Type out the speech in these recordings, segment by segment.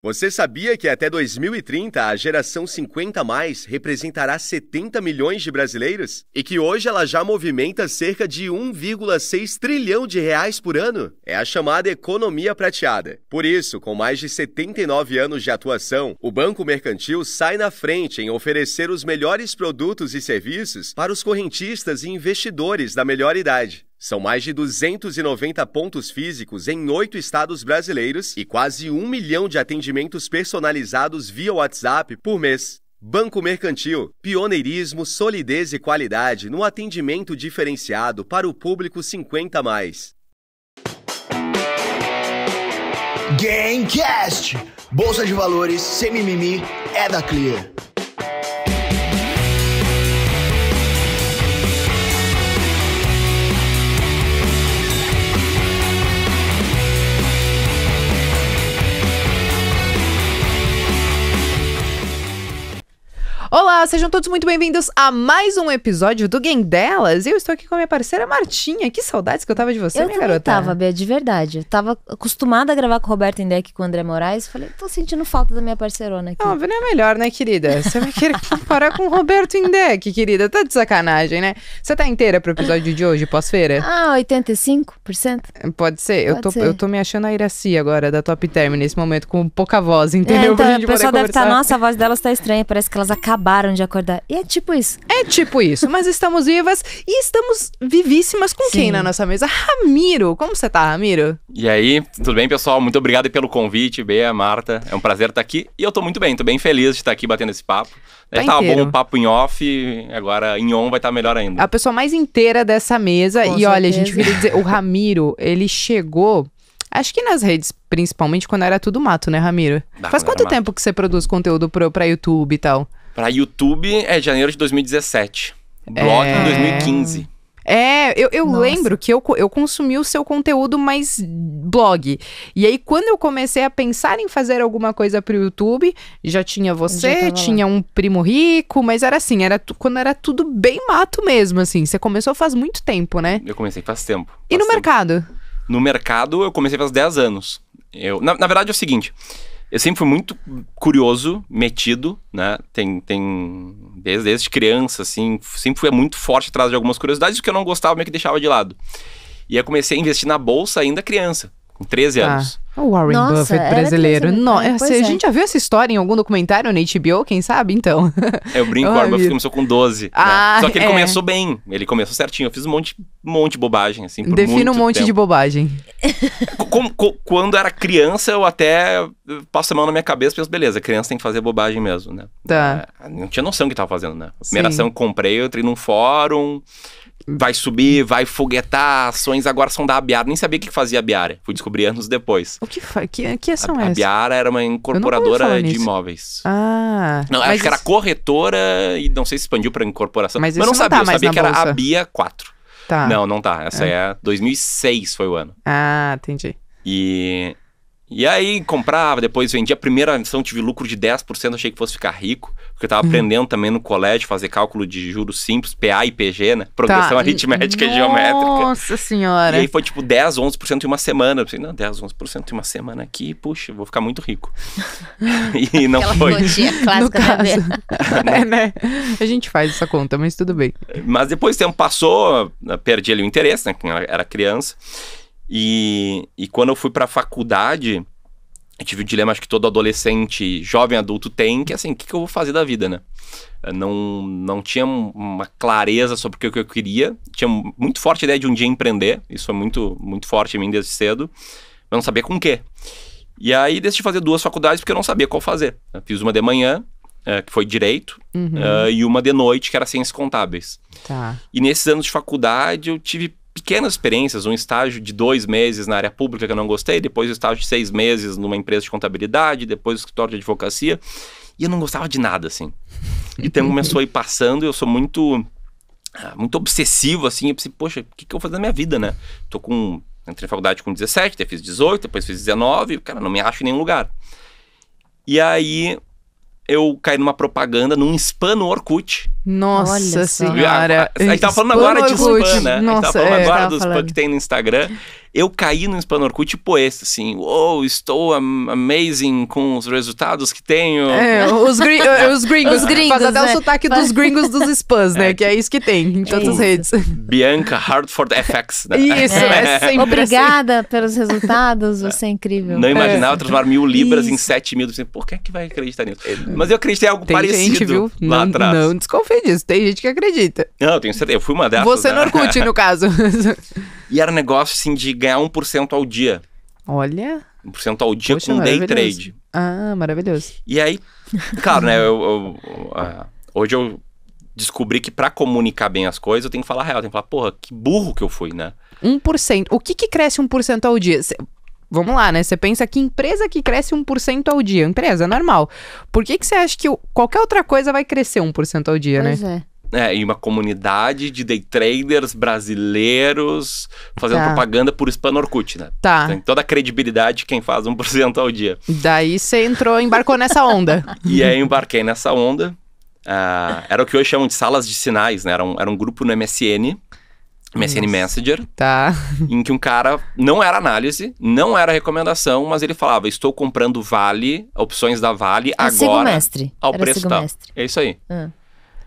Você sabia que até 2030 a geração 50+ representará 70 milhões de brasileiros? E que hoje ela já movimenta cerca de 1,6 trilhão de reais por ano? É a chamada economia prateada. Por isso, com mais de 79 anos de atuação, o Banco Mercantil sai na frente em oferecer os melhores produtos e serviços para os correntistas e investidores da melhor idade. São mais de 290 pontos físicos em 8 estados brasileiros e quase 1 milhão de atendimentos personalizados via WhatsApp por mês. Banco Mercantil, pioneirismo, solidez e qualidade no atendimento diferenciado para o público 50+. Gamecast! Bolsa de valores, sem mimimi, é da Clear. Olá, sejam todos muito bem-vindos a mais um episódio do Game Delas. Eu estou aqui com a minha parceira Martinha. Que saudades que eu tava de você, minha garota. Eu tava, Bia, de verdade. Eu tava acostumada a gravar com o Roberto Indec e com o André Moraes. Falei, tô sentindo falta da minha parceirona aqui. Não, não é melhor, né, querida? Você vai querer comparar com o Roberto Indec, querida. Tá de sacanagem, né? Você tá inteira pro episódio de hoje, pós-feira? Ah, 85%? Pode ser. Pode ser. Eu tô me achando a Iraci agora, da Top Term, nesse momento, com pouca voz, entendeu? Então, pra gente o pessoal poder deve estar, conversar. nossa, a voz delas tá estranha. Parece que elas acabaram de acordar. E é tipo isso. É tipo isso, mas estamos vivas e estamos vivíssimas com quem na nossa mesa? Ramiro, como você tá, Ramiro? E aí, tudo bem, pessoal? Muito obrigado pelo convite, Bea, Marta. É um prazer estar aqui. E eu tô muito bem, tô bem feliz de estar aqui batendo esse papo. Tava bom o papo em off, agora em on vai estar melhor ainda. A pessoa mais inteira dessa mesa. Com e olha, certeza. a gente queria dizer, o Ramiro, ele chegou... Acho que nas redes, principalmente, quando era tudo mato, né, Ramiro? Faz quando quanto era tempo que você produz conteúdo pra YouTube e tal? Pra YouTube é janeiro de 2017. Blog em 2015. Eu Nossa. lembro que eu consumi o seu conteúdo mais blog. E aí, quando eu comecei a pensar em fazer alguma coisa pro YouTube, já tinha você, tinha um primo rico, mas era assim, quando era tudo bem mato mesmo, assim. Você começou faz muito tempo, né? Eu comecei faz tempo. E no mercado? No mercado, eu comecei faz 10 anos. Na verdade, é o seguinte... Eu sempre fui muito curioso, metido, né? Desde criança, assim, sempre fui muito forte atrás de algumas curiosidades, o que eu não gostava meio que deixava de lado. E aí eu comecei a investir na bolsa ainda criança, com 13 anos. O Warren Nossa, Buffett era brasileiro. brasileiro. Pois A é. gente já viu essa história em algum documentário na HBO, quem sabe? Então. Eu brinco, o Warren Buffett começou com 12. Ah, né? Só que ele é. começou bem, ele começou certinho. Eu fiz um monte de bobagem, assim, por Defina um muito monte tempo. de bobagem. Quando era criança, eu até passo a mão na minha cabeça e penso, beleza, criança tem que fazer bobagem mesmo, né? Tá. Não tinha noção do que tava fazendo, né? A primeira Sim. ação que comprei, eu entrei num fórum, vai subir, vai foguetar, ações agora são da Abiara. Nem sabia o que fazia a Abiara, fui descobrir anos depois. O que faz? Que ação é A essa? Abiara era uma falar incorporadora de nisso. imóveis. Ah. Não, mas acho que era corretora e não sei se expandiu pra incorporação. Mas eu isso não não sabia, tá eu mais sabia na que era bolsa. a Bia 4. Tá. Não tá. Essa é 2006 foi o ano. Ah, entendi. E aí comprava, depois vendia. A primeira ação tive lucro de 10%, achei que fosse ficar rico. Porque eu tava aprendendo também no colégio, fazer cálculo de juros simples, PA e PG, né? Progressão aritmética e geométrica. Nossa senhora. E aí foi tipo 10, 11% em uma semana. Eu pensei, não, 10, 11% em uma semana aqui, puxa, eu vou ficar muito rico. E não Aquela foi. continha No clássica da Bia. caso. Né? A gente faz essa conta, mas tudo bem. Mas depois o tempo passou, eu perdi ali o interesse, né? Quando eu era criança. E quando eu fui pra faculdade, eu tive o dilema, acho que todo adolescente, jovem adulto tem, que assim, o que eu vou fazer da vida, né? Eu não tinha uma clareza sobre o que eu queria. Tinha muito forte a ideia de um dia empreender. Isso foi muito, muito forte em mim desde cedo. Mas não sabia com o quê. E aí decidi fazer 2 faculdades porque eu não sabia qual fazer. Eu fiz uma de manhã, que foi Direito, e uma de noite, que era Ciências Contábeis. Tá. E nesses anos de faculdade eu tive pequenas experiências, um estágio de 2 meses na área pública que eu não gostei, depois um estágio de 6 meses numa empresa de contabilidade, depois um escritório de advocacia, e eu não gostava de nada, assim. E o tempo começou a ir passando, eu sou muito obsessivo, assim, eu pensei, poxa, o que eu vou fazer na minha vida, né? Entrei na faculdade com 17, depois fiz 18, depois fiz 19, cara, não me acho em nenhum lugar. E aí eu caí numa propaganda, num spam no Orkut. Nossa Olha só. senhora. A gente tava falando agora de spam, né? Nossa, a gente tava falando agora tava do spam falando. que tem no Instagram. Eu caí no spam no Orkut tipo esse, assim, estou amazing com os resultados que tenho. Os gringos. Os gringos, Faz até o né? sotaque dos gringos dos spams, né? Que é isso que tem em todas as redes. Bianca Hartford FX, né? Isso, é sempre Obrigada pelos resultados, você é incrível. Não imaginava transformar 1.000 libras em Isso. 7.000. Assim, por que vai acreditar nisso? Mas eu acreditei em algo Tem parecido gente, viu? lá atrás. Não desconfie disso. Tem gente que acredita. Não, eu tenho certeza. Eu fui uma dessas. Você no Orkut, no caso. E era um negócio, assim, de ganhar 1% ao dia. Olha. 1% ao dia Poxa, com day maravilhoso. trade. Ah, maravilhoso. E aí, claro, né? Hoje eu descobri que pra comunicar bem as coisas, eu tenho que falar real. Eu tenho que falar, porra, que burro que eu fui, né? 1%. O que cresce 1% ao dia? Vamos lá, né? Você pensa que empresa que cresce 1% ao dia, empresa normal. Por que você acha que qualquer outra coisa vai crescer 1% ao dia, Pois né? E uma comunidade de day traders brasileiros fazendo Tá. propaganda por spam no Orkut, né? Tá. Tem toda a credibilidade de quem faz 1% ao dia. Daí você embarcou nessa onda. E aí eu embarquei nessa onda. Era o que hoje chamam de salas de sinais, né? Era um grupo no MSN Messenger, Tá. em que um cara não era análise, não era recomendação, mas ele falava, estou comprando Vale, opções da Vale, Sigo agora mestre. ao Era preço sigo tal. mestre. É isso aí.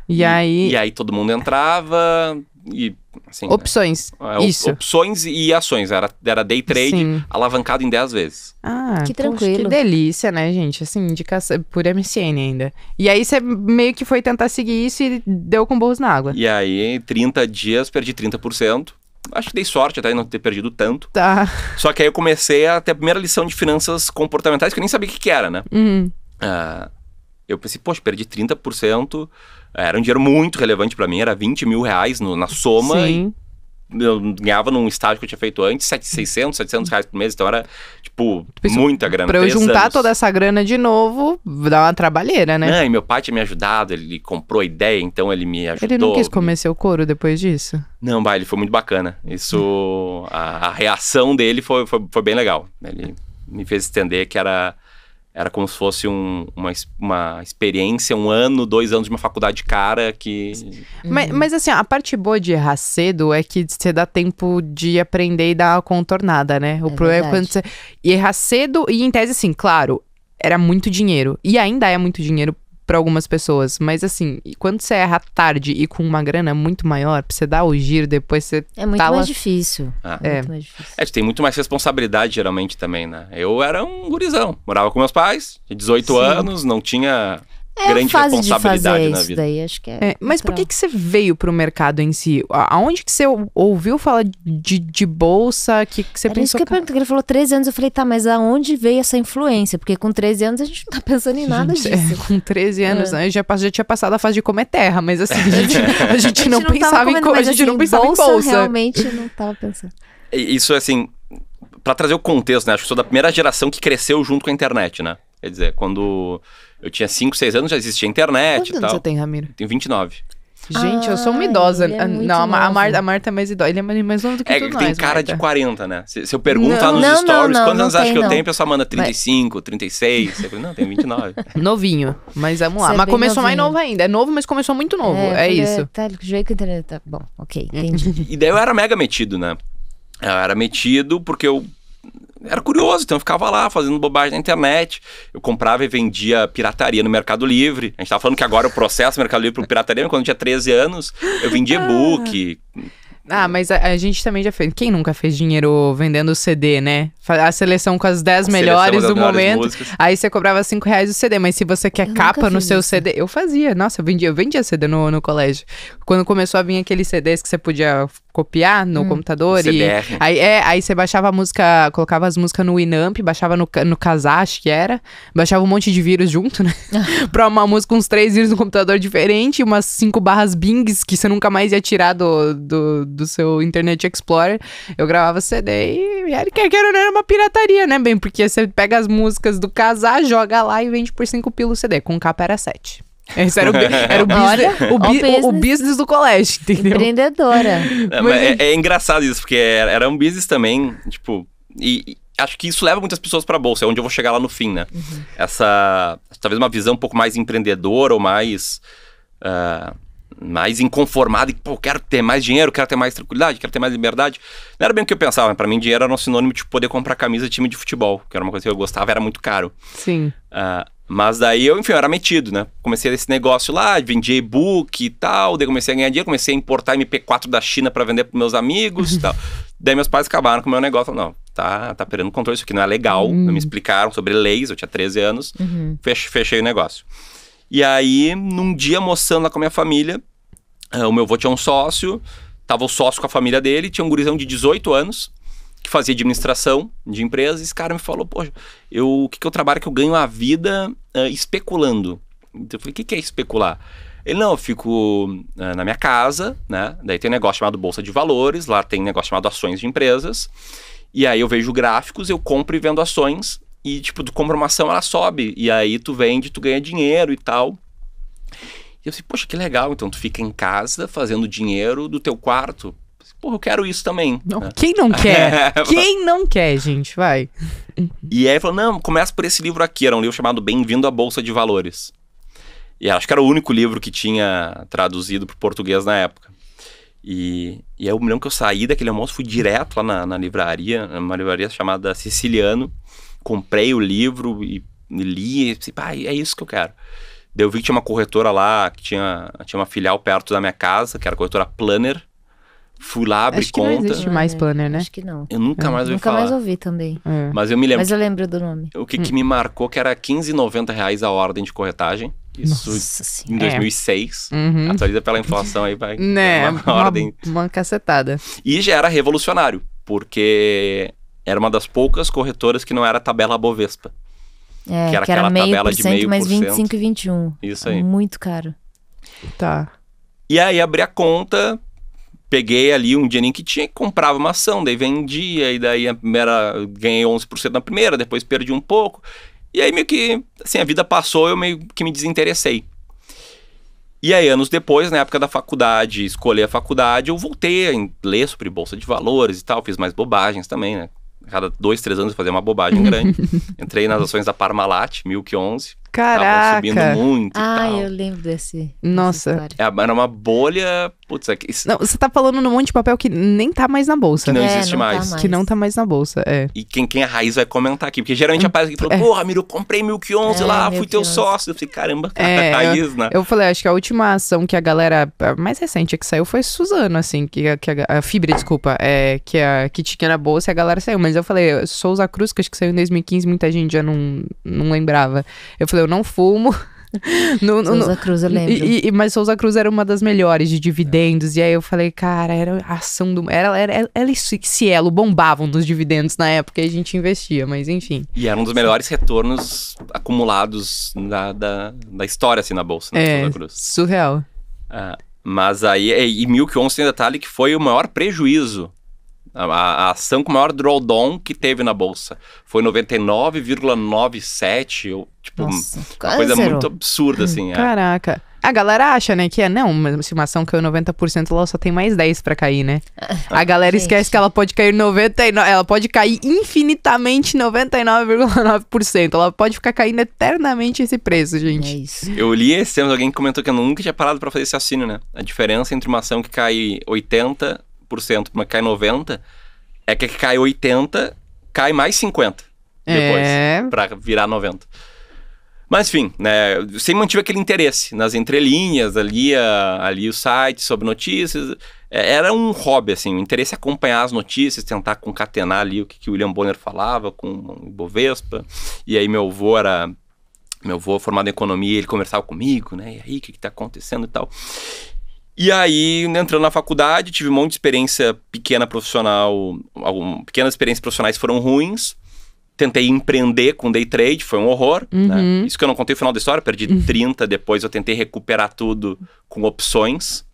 E aí, E aí todo mundo entrava e assim... opções. Isso. Opções e ações. Era day trade Sim. alavancado em 10 vezes. Ah, Que poxa, tranquilo. que delícia, né, gente? Assim, indicação por MSN ainda. E aí você meio que foi tentar seguir isso e deu com burros na água. E aí, em 30 dias, perdi 30%. Acho que dei sorte até em não ter perdido tanto. Tá. Só que aí eu comecei a ter a primeira lição de finanças comportamentais, que eu nem sabia o que era, né? Eu pensei, poxa, perdi 30%. Era um dinheiro muito relevante pra mim, era 20 mil reais na soma. Sim. E eu ganhava num estágio que eu tinha feito antes, 600, 700 reais por mês. Então era, tipo, Isso, muita grana. Pra eu 3 juntar anos. toda essa grana de novo, dá uma trabalheira, né? E meu pai tinha me ajudado, ele comprou a ideia, então ele me ajudou. Ele não quis comer seu couro depois disso? Não, ele foi muito bacana. Isso, a reação dele foi bem legal. Ele me fez entender que era como se fosse uma experiência, 1 ano, 2 anos de uma faculdade cara que... Mas assim, a parte boa de errar cedo é que você dá tempo de aprender e dar uma contornada, né? O problema é quando você... E errar cedo, e em tese, assim, claro, era muito dinheiro. E ainda é muito dinheiro pra algumas pessoas. Mas assim, quando você erra tarde e com uma grana muito maior, pra você dar o giro, depois você... É muito tá lá- mais difícil. É. Mais difícil. tu tem muito mais responsabilidade, geralmente, também, né? Eu era um gurizão. Morava com meus pais, tinha 18 Sim. anos, não tinha É a grande fase de responsabilidade fazer na isso vida. daí, acho que é. É, mas por natural. que você veio pro mercado em si? Aonde que você ouviu falar de bolsa? Que você Era isso pensou... que eu perguntei, que ele falou 13 anos, eu falei, tá, mas aonde veio essa influência? Porque com 13 anos a gente não tá pensando em nada Gente, disso. com 13 anos, né, eu já tinha passado a fase de comer terra, mas assim, a gente não tava pensava em comendo, mas, a gente assim, não pensava em bolsa. Realmente não tava pensando. Isso, assim, pra trazer o contexto, né? Acho que sou da primeira geração que cresceu junto com a internet, né? Quer dizer, quando eu tinha 5, 6 anos já existia internet Quantos e anos tal. você tem, Ramiro? Tenho 29. Gente, eu sou uma Ai, idosa. ele é muito Não, a novo. Marta é mais idosa. Ele é mais novo do que Ele tu tem nós, cara Marta. de 40, né? Se eu pergunto lá Não. nos Não, stories, não, quantos não anos acha tem, que eu não. tenho? A pessoa manda 35, 36. Eu falei, não, tenho 29. Novinho, mas vamos lá. Você é Mas bem começou mais novinho. novo ainda. É novo, mas começou muito novo. eu É falei, isso. Tá, do jeito que a internet tá bom, ok, entendi. E daí eu era mega metido, né? Eu era metido porque eu era curioso, então eu ficava lá fazendo bobagem na internet. Eu comprava e vendia pirataria no Mercado Livre. A gente tava falando que agora o processo Mercado Livre por pirataria, mas quando eu tinha 13 anos, eu vendia e-book. Mas a gente também já fez. Quem nunca fez dinheiro vendendo CD, né? A seleção com as 10 melhores das do melhores momento. músicas. Aí você cobrava R$5 o CD. Mas se você quer Eu capa nunca no fiz seu isso. CD. Eu fazia. Nossa, eu vendia CD no colégio. Quando começou a vir aqueles CDs que você podia copiar no computador. CDR. Aí você baixava a música, colocava as músicas no Winamp, baixava no Kazaa, acho que era. Baixava um monte de vírus junto, né? Pra uma música, uns 3 vírus no computador diferente, umas 5 barras Bings que você nunca mais ia tirar do seu Internet Explorer. Eu gravava CD e era que era uma pirataria, né, bem? Porque você pega as músicas do Kazaa, joga lá e vende por 5 pila o CD. Com capa era 7. Esse era o business do colégio, entendeu? Empreendedora. É engraçado isso, porque era um business também, tipo... E acho que isso leva muitas pessoas pra bolsa, é onde eu vou chegar lá no fim, né? Essa, talvez uma visão um pouco mais empreendedora ou mais... mais inconformado, e, pô, quero ter mais dinheiro, quero ter mais tranquilidade, quero ter mais liberdade. Não era bem o que eu pensava, pra mim dinheiro era um sinônimo de poder comprar camisa de time de futebol, que era uma coisa que eu gostava, era muito caro. Sim. Mas daí eu, enfim, eu era metido, né? Comecei esse negócio lá, vendia e-book e tal, daí comecei a ganhar dinheiro, comecei a importar MP4 da China pra vender pros meus amigos e tal. Daí meus pais acabaram com o meu negócio, falaram, não, tá perdendo controle, isso aqui não é legal. Me explicaram sobre leis, eu tinha 13 anos, fechei o negócio. E aí, num dia, almoçando lá com a minha família, o meu avô tinha um sócio, tava o sócio com a família dele, tinha um gurizão de 18 anos, que fazia administração de empresas, e esse cara me falou, poxa, o que eu trabalho é que eu ganho a vida especulando. Então eu falei, o que é especular? Ele, não, eu fico na minha casa, né? Daí tem um negócio chamado Bolsa de Valores, lá tem um negócio chamado Ações de Empresas, e aí eu vejo gráficos, eu compro e vendo ações, e tipo, tu compra uma ação, ela sobe, e aí tu vende, tu ganha dinheiro e tal. E eu falei, poxa, que legal, então tu fica em casa fazendo dinheiro do teu quarto. Porra, eu quero isso também. Não, quem não quer? Quem não quer, gente? Vai. E aí ele falou, não, começa por esse livro aqui, era um livro chamado Bem-vindo à Bolsa de Valores. E acho que era o único livro que tinha traduzido para o português na época. E aí eu me lembro que eu saí daquele almoço, fui direto lá na livraria, uma livraria chamada Siciliano, comprei o livro e li, e pensei, pá, é isso que eu quero. Daí eu vi que tinha uma corretora lá, que tinha uma filial perto da minha casa, que era a corretora Planner. Fui lá, abri conta. Não existe mais Planner, né? Acho que não. Eu nunca mais ouvi falar. Nunca mais ouvi também. Mas eu me lembro. Mas eu lembro do nome. O que me marcou que era R$15,90 a ordem de corretagem. Isso em 2006. Atualiza pela inflação aí, vai. Né, uma ordem. Uma cacetada. E já era revolucionário, porque era uma das poucas corretoras que não era tabela Bovespa. É, que era que era aquela tabela de 0,5%, mais 0,5%. 25 e 21. Isso aí. Muito caro. Tá. E aí abri a conta, peguei ali um dinheirinho que tinha, comprava uma ação, daí vendia, e daí ganhei 11% na primeira, depois perdi um pouco. E aí meio que, assim, a vida passou, eu meio que me desinteressei. E aí, anos depois, na época da faculdade, escolher a faculdade, eu voltei a ler sobre Bolsa de Valores e tal, fiz mais bobagens também, né? Cada 2, 3 anos eu fazia uma bobagem grande. Entrei nas ações da Parmalat, Milk 11. Caraca! Tava subindo muito e Ah, tal. eu lembro desse. Nossa. Era uma bolha... Putz, Não, você tá falando num monte de papel que nem tá mais na bolsa. que não É, existe não tá mais. mais. Que não tá mais na bolsa, é. E quem é raiz vai comentar aqui. Porque geralmente aparece aqui e fala, porra, Miro, eu comprei Milk 11 lá, fui Milk teu 11. sócio. Eu falei, caramba, É, raiz, né? Eu falei, acho que a última ação que a galera, a mais recente que saiu foi Suzano, assim, a Fibra, desculpa, que tinha na bolsa e a galera saiu. Mas eu falei, Souza Cruz, que acho que saiu em 2015, muita gente já não lembrava. Eu falei, eu não fumo. Souza Cruz, eu lembro. Mas Souza Cruz era uma das melhores de dividendos. E aí eu falei, cara, era a ação do... Ela e Cielo bombavam nos dividendos na época e a gente investia, mas enfim. E era um dos melhores retornos acumulados da história, assim, na bolsa, né? Souza Cruz. Surreal. Mas aí, e Milk 11 tem detalhe que foi o maior prejuízo. A ação com o maior drawdown que teve na bolsa foi 99,97, ou tipo, Nossa, uma quase coisa zerou. muito absurda, assim. Caraca. A galera acha, né, que não, se uma ação caiu 90%, ela só tem mais 10 pra cair, né? A galera esquece que ela pode cair 99%, ela pode cair infinitamente 99,9%. Ela pode ficar caindo eternamente esse preço, É gente. isso. Eu li esse tempo alguém que comentou que eu nunca tinha parado pra fazer esse raciocínio, né? A diferença entre uma ação que cai 80% e uma que cai 90% é que a que cai 80% cai mais 50% depois, pra virar 90%. Mas enfim, né, eu sempre mantive aquele interesse nas entrelinhas, ali o site sobre notícias. Era um hobby, assim, o interesse é acompanhar as notícias, tentar concatenar ali o que o William Bonner falava com o Bovespa. E aí meu avô formado em economia, ele conversava comigo, né, e aí, o que tá acontecendo e tal. E aí, entrando na faculdade, tive um monte de experiência pequena profissional, pequenas experiências profissionais foram ruins. Tentei empreender com day trade, foi um horror, né? Isso que eu não contei o final da história, perdi 30, depois eu tentei recuperar tudo com opções.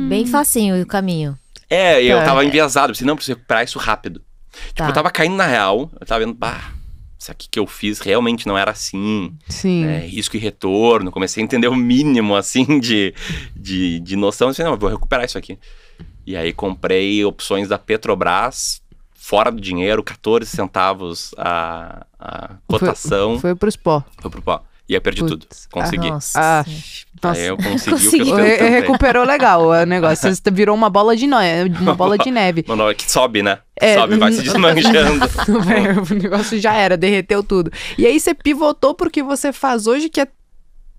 Bem facinho o caminho. Eu tava enviesado, eu pensei, não, preciso recuperar isso rápido. Tipo, Tá. eu tava caindo na real, eu tava vendo, isso aqui que eu fiz realmente não era assim. Sim. Risco e retorno, comecei a entender o mínimo, assim, de noção. Eu pensei, não, eu vou recuperar isso aqui. E aí comprei opções da Petrobras, fora do dinheiro, 14 centavos a cotação. Foi pros pó. Foi pro pó. E aí eu perdi tudo. Consegui. Nossa. Aí eu consegui o que eu tentei. Recuperou legal o negócio. Você virou uma bola de neve. Mano, que sobe, né? Sobe, vai se desmanchando. O negócio já era, derreteu tudo. E aí você pivotou pro que você faz hoje, que é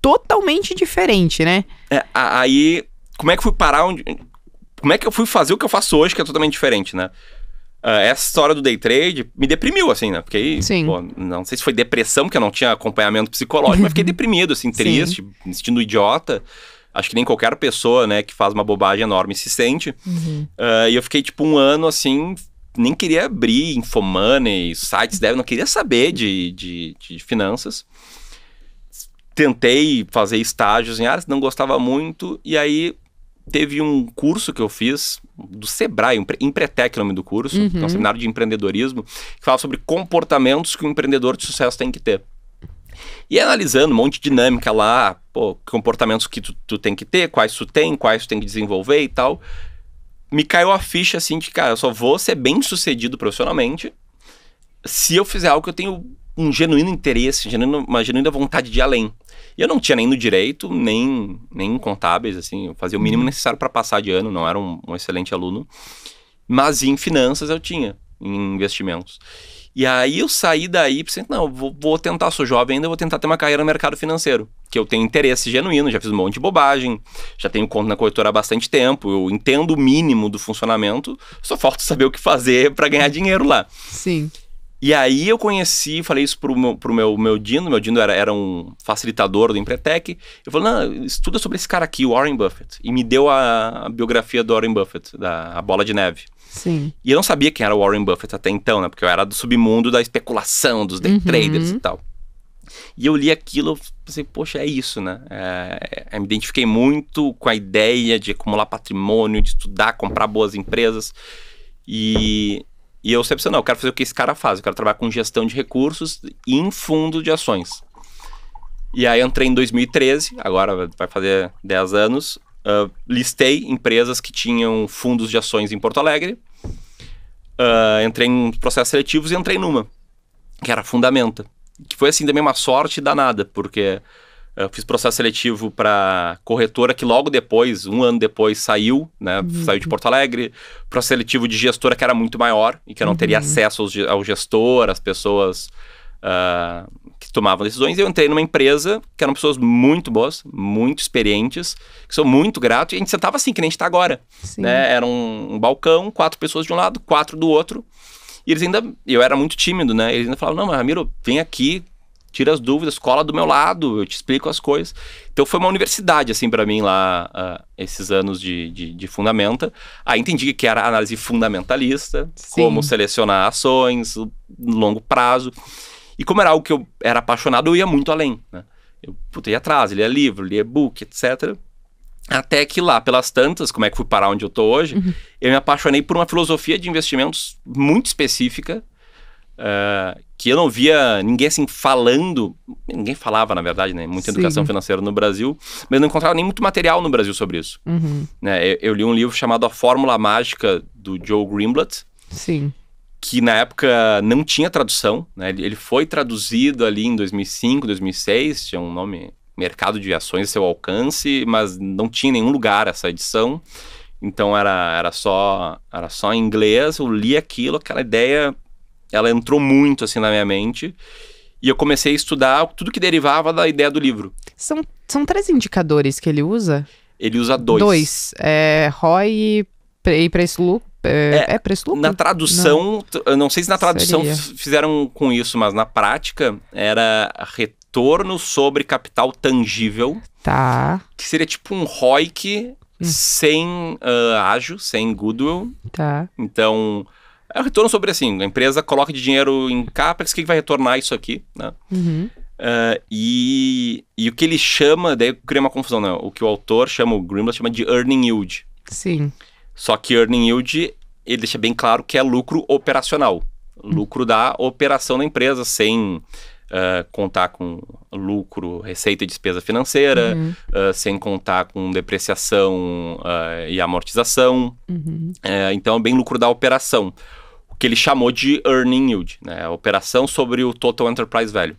totalmente diferente, né? Aí, como é que eu fui parar onde... Como é que eu fui fazer o que eu faço hoje, que é totalmente diferente, né? Essa história do day trade me deprimiu, assim, né? Porque aí, pô, não sei se foi depressão, porque eu não tinha acompanhamento psicológico, mas fiquei deprimido, assim, triste, me sentindo idiota. Acho que nem qualquer pessoa, né, que faz uma bobagem enorme se sente. E eu fiquei, tipo, 1 ano, assim, nem queria abrir Infomoney, sites, não queria saber de finanças. Tentei fazer estágios em áreas, não gostava muito, e aí... Teve um curso que eu fiz do Sebrae, Empretec é o nome do curso, é um seminário de empreendedorismo, que fala sobre comportamentos que um empreendedor de sucesso tem que ter. E analisando um monte de dinâmica lá, comportamentos que tu tem que ter, quais tu tem que desenvolver e tal, me caiu a ficha assim de, cara, eu só vou ser bem sucedido profissionalmente se eu fizer algo que eu tenho um genuíno interesse, uma genuína vontade de ir além. E eu não tinha nem no direito, nem em contábeis, assim, eu fazia o mínimo necessário para passar de ano, não era um excelente aluno. Mas em finanças eu tinha, em investimentos. E aí eu saí daí, pensei, não, vou tentar, sou jovem ainda, vou tentar ter uma carreira no mercado financeiro, que eu tenho interesse genuíno, já fiz um monte de bobagem, já tenho conta na corretora há bastante tempo, eu entendo o mínimo do funcionamento, só falta saber o que fazer para ganhar dinheiro lá. Sim. E aí eu conheci, falei isso pro meu Dino, era um facilitador do Empretec. Eu falei, não, estuda sobre esse cara aqui, o Warren Buffett. E me deu a biografia do Warren Buffett, A Bola de Neve. Sim. E eu não sabia quem era o Warren Buffett até então, né? Porque eu era do submundo da especulação, dos day traders e tal. E eu li aquilo, pensei, poxa, é isso, né? Me identifiquei muito com a ideia de acumular patrimônio, de estudar, comprar boas empresas. E eu sempre pensei, não, eu quero fazer o que esse cara faz, eu quero trabalhar com gestão de recursos e em fundo de ações. E aí entrei em 2013, agora vai fazer 10 anos, listei empresas que tinham fundos de ações em Porto Alegre, entrei em processos seletivos e entrei numa, que era a Fundamenta, que foi assim também uma sorte danada, porque eu fiz processo seletivo para corretora que logo depois, 1 ano depois, saiu, né? Saiu de Porto Alegre. Processo seletivo de gestora que era muito maior e que eu não teria acesso ao gestor, às pessoas que tomavam decisões. E eu entrei numa empresa que eram pessoas muito boas, muito experientes, que sou muito grato. E a gente sentava assim, que nem a gente está agora. Né? Era um balcão, 4 pessoas de um lado, 4 do outro. E eles ainda... Eu era muito tímido, né? Eles ainda falavam, não, mas Ramiro, vem aqui, tira as dúvidas, cola do meu lado, eu te explico as coisas. Então foi uma universidade, assim, para mim lá, esses anos de Fundamenta. Aí entendi que era análise fundamentalista, como selecionar ações, longo prazo. E como era algo que eu era apaixonado, eu ia muito além, né? Eu ia atrás, lia livro, lia e-book, etc. Até que lá, pelas tantas, como é que fui parar onde eu tô hoje, eu me apaixonei por uma filosofia de investimentos muito específica, que eu não via ninguém assim falando, ninguém falava na verdade, né, muita educação financeira no Brasil, mas eu não encontrava nem muito material no Brasil sobre isso. Né, eu li um livro chamado A Fórmula Mágica, do Joe Greenblatt, que na época não tinha tradução, né, ele foi traduzido ali em 2005, 2006, tinha um nome, Mercado de Ações a Seu Alcance, mas não tinha em nenhum lugar essa edição, então era só em inglês. Eu li aquilo, aquela ideia... Ela entrou muito, assim, na minha mente. E eu comecei a estudar tudo que derivava da ideia do livro. São 3 indicadores que ele usa? Ele usa 2. ROI e preço-lucro. Preço-lucro? Na tradução, eu não sei se na tradução fizeram com isso, mas na prática era retorno sobre capital tangível. Tá. Que seria tipo um ROIC sem ágio, sem goodwill. Tá. Então... É o retorno sobre, assim, a empresa coloca de dinheiro em CAPEX, que vai retornar isso aqui, né? E o que ele chama, daí eu criei uma confusão, né? O que o autor chama, o Greenblatt chama de earning yield. Sim. Só que earning yield, ele deixa bem claro que é lucro operacional. Lucro da operação da empresa, sem contar com lucro, receita e despesa financeira, sem contar com depreciação e amortização. Então, é bem lucro da operação. Que ele chamou de earning yield, né? A operação sobre o total enterprise value.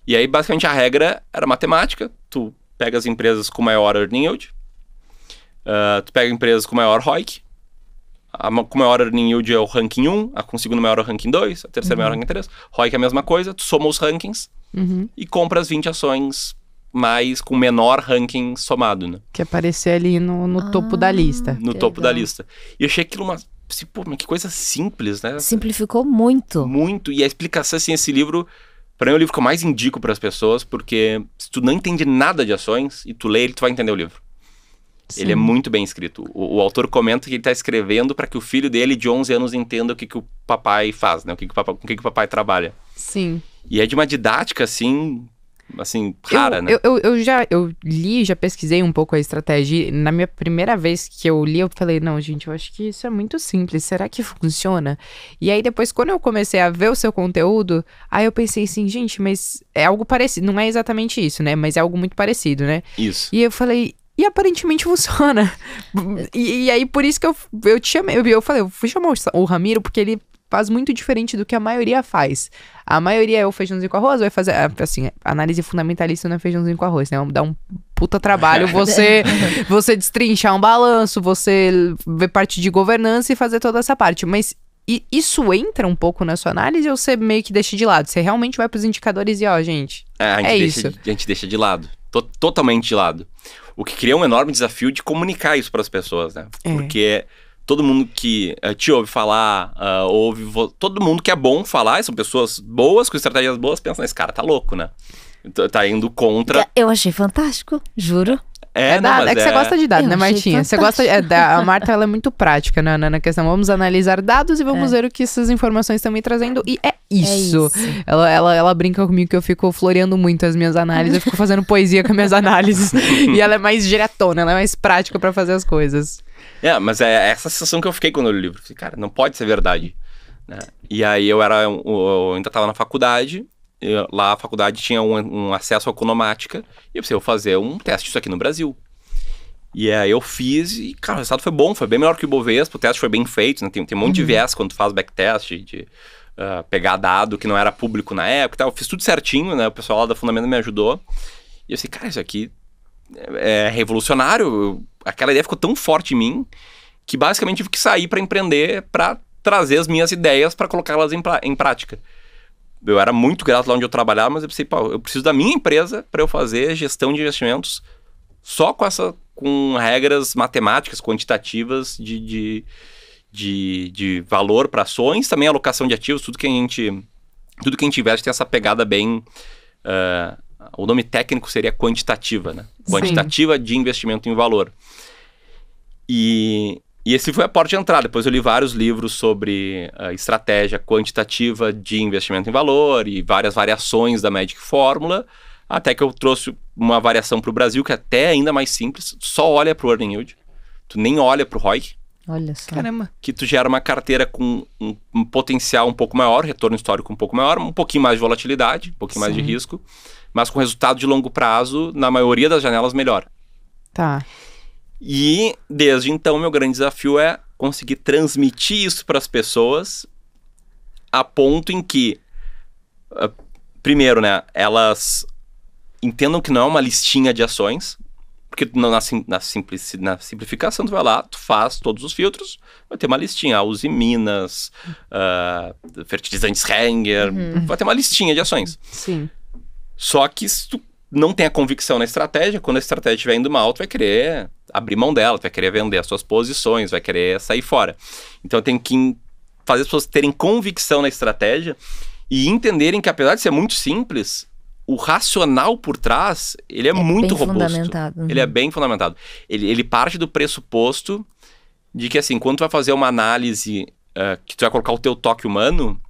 E aí, basicamente, a regra era matemática. Tu pega as empresas com maior earning yield, tu pega empresas com maior ROIC, com maior earning yield é o ranking 1, a com segundo maior é o ranking 2, a terceira maior é o ranking 3. ROIC é a mesma coisa, tu soma os rankings e compra as 20 ações mais com menor ranking somado, né? Que aparecer ali no topo da lista. No topo da lista. E eu achei aquilo mas que coisa simples, né? Simplificou muito. Muito. E a explicação, assim, esse livro, pra mim é o livro que eu mais indico pras pessoas, porque se tu não entende nada de ações e tu lê ele, tu vai entender o livro. Sim. Ele é muito bem escrito. O autor comenta que ele tá escrevendo para que o filho dele, de 11 anos, entenda o que o papai faz, né? Com o que o papai trabalha. Sim. E é de uma didática, assim rara, né? Eu li, já pesquisei um pouco a estratégia. Na minha primeira vez que eu li, eu falei, não, gente, eu acho que isso é muito simples. Será que funciona? E aí depois, quando eu comecei a ver o seu conteúdo, aí eu pensei assim, gente, mas é algo parecido. Não é exatamente isso, né? Mas é algo muito parecido, né? Isso. E eu falei... E aparentemente funciona. E aí, por isso que eu te chamei. Eu falei, eu fui chamar o Ramiro porque ele faz muito diferente do que a maioria faz. A maioria é o feijãozinho com arroz, vai fazer, assim, análise fundamentalista não é feijãozinho com arroz, né? Dá um puta trabalho você destrinchar um balanço, você ver parte de governança e fazer toda essa parte. Mas isso entra um pouco na sua análise ou você meio que deixa de lado? Você realmente vai pros indicadores e, ó, gente, a gente deixa de lado. Totalmente de lado. O que cria um enorme desafio de comunicar isso para as pessoas, né? Porque todo mundo que te ouve falar, todo mundo que é bom falar, são pessoas boas, com estratégias boas, pensa, esse cara tá louco, né? Tá indo contra... Eu achei fantástico, juro. É que você gosta de dados, né, Martinha? Você gosta. A Marta, ela é muito prática na questão. Vamos analisar dados e vamos ver o que essas informações estão me trazendo. E é isso. Ela brinca comigo que eu fico floreando muito as minhas análises. Eu fico fazendo poesia com as minhas análises. E ela é mais diretona, ela é mais prática pra fazer as coisas. Mas é essa sensação que eu fiquei quando eu li o livro. Falei, cara, não pode ser verdade. Né? E aí eu ainda tava na faculdade. Lá a faculdade tinha um acesso à economática e eu pensei, eu vou fazer um teste disso aqui no Brasil. E aí eu fiz e, cara, o resultado foi bom, foi bem melhor que o Ibovespa, o teste foi bem feito, né? Tem um monte de viés quando tu faz backtest, de pegar dado que não era público na época e tal. Eu fiz tudo certinho, né? O pessoal lá da Fundamenta me ajudou. E eu pensei, cara, isso aqui é revolucionário. Aquela ideia ficou tão forte em mim que basicamente tive que sair para empreender, para trazer as minhas ideias para colocá-las em prática. Eu era muito grato lá onde eu trabalhava, mas eu pensei, eu preciso da minha empresa para eu fazer gestão de investimentos só com regras matemáticas, quantitativas de valor para ações, também alocação de ativos, tudo que a gente investe tem essa pegada bem... o nome técnico seria quantitativa, né? Quantitativa de investimento em valor. E esse foi a porta de entrada. Depois eu li vários livros sobre estratégia quantitativa de investimento em valor e várias variações da Magic Fórmula, até que eu trouxe uma variação para o Brasil que é até ainda mais simples. Só olha para o earning yield, tu nem olha para o ROIC. Olha só. Caramba. Que tu gera uma carteira com um potencial um pouco maior, retorno histórico um pouco maior, um pouquinho mais de volatilidade, um pouquinho mais de risco, mas com resultado de longo prazo, na maioria das janelas, melhor. Tá. E desde então meu grande desafio é conseguir transmitir isso para as pessoas a ponto em que, primeiro, né, elas entendam que não é uma listinha de ações, porque na simplificação tu vai lá, tu faz todos os filtros, vai ter uma listinha, Uzi Minas, fertilizantes Henger, vai ter uma listinha de ações. Sim. Só que se tu não tem a convicção na estratégia, quando a estratégia estiver indo mal, tu vai querer abrir mão dela, tu vai querer vender as suas posições, vai querer sair fora. Então tem que fazer as pessoas terem convicção na estratégia e entenderem que, apesar de ser muito simples, o racional por trás, ele é muito robusto. Fundamentado. Ele é bem fundamentado. Ele parte do pressuposto de que, assim, quando tu vai fazer uma análise que tu vai colocar o teu toque humano,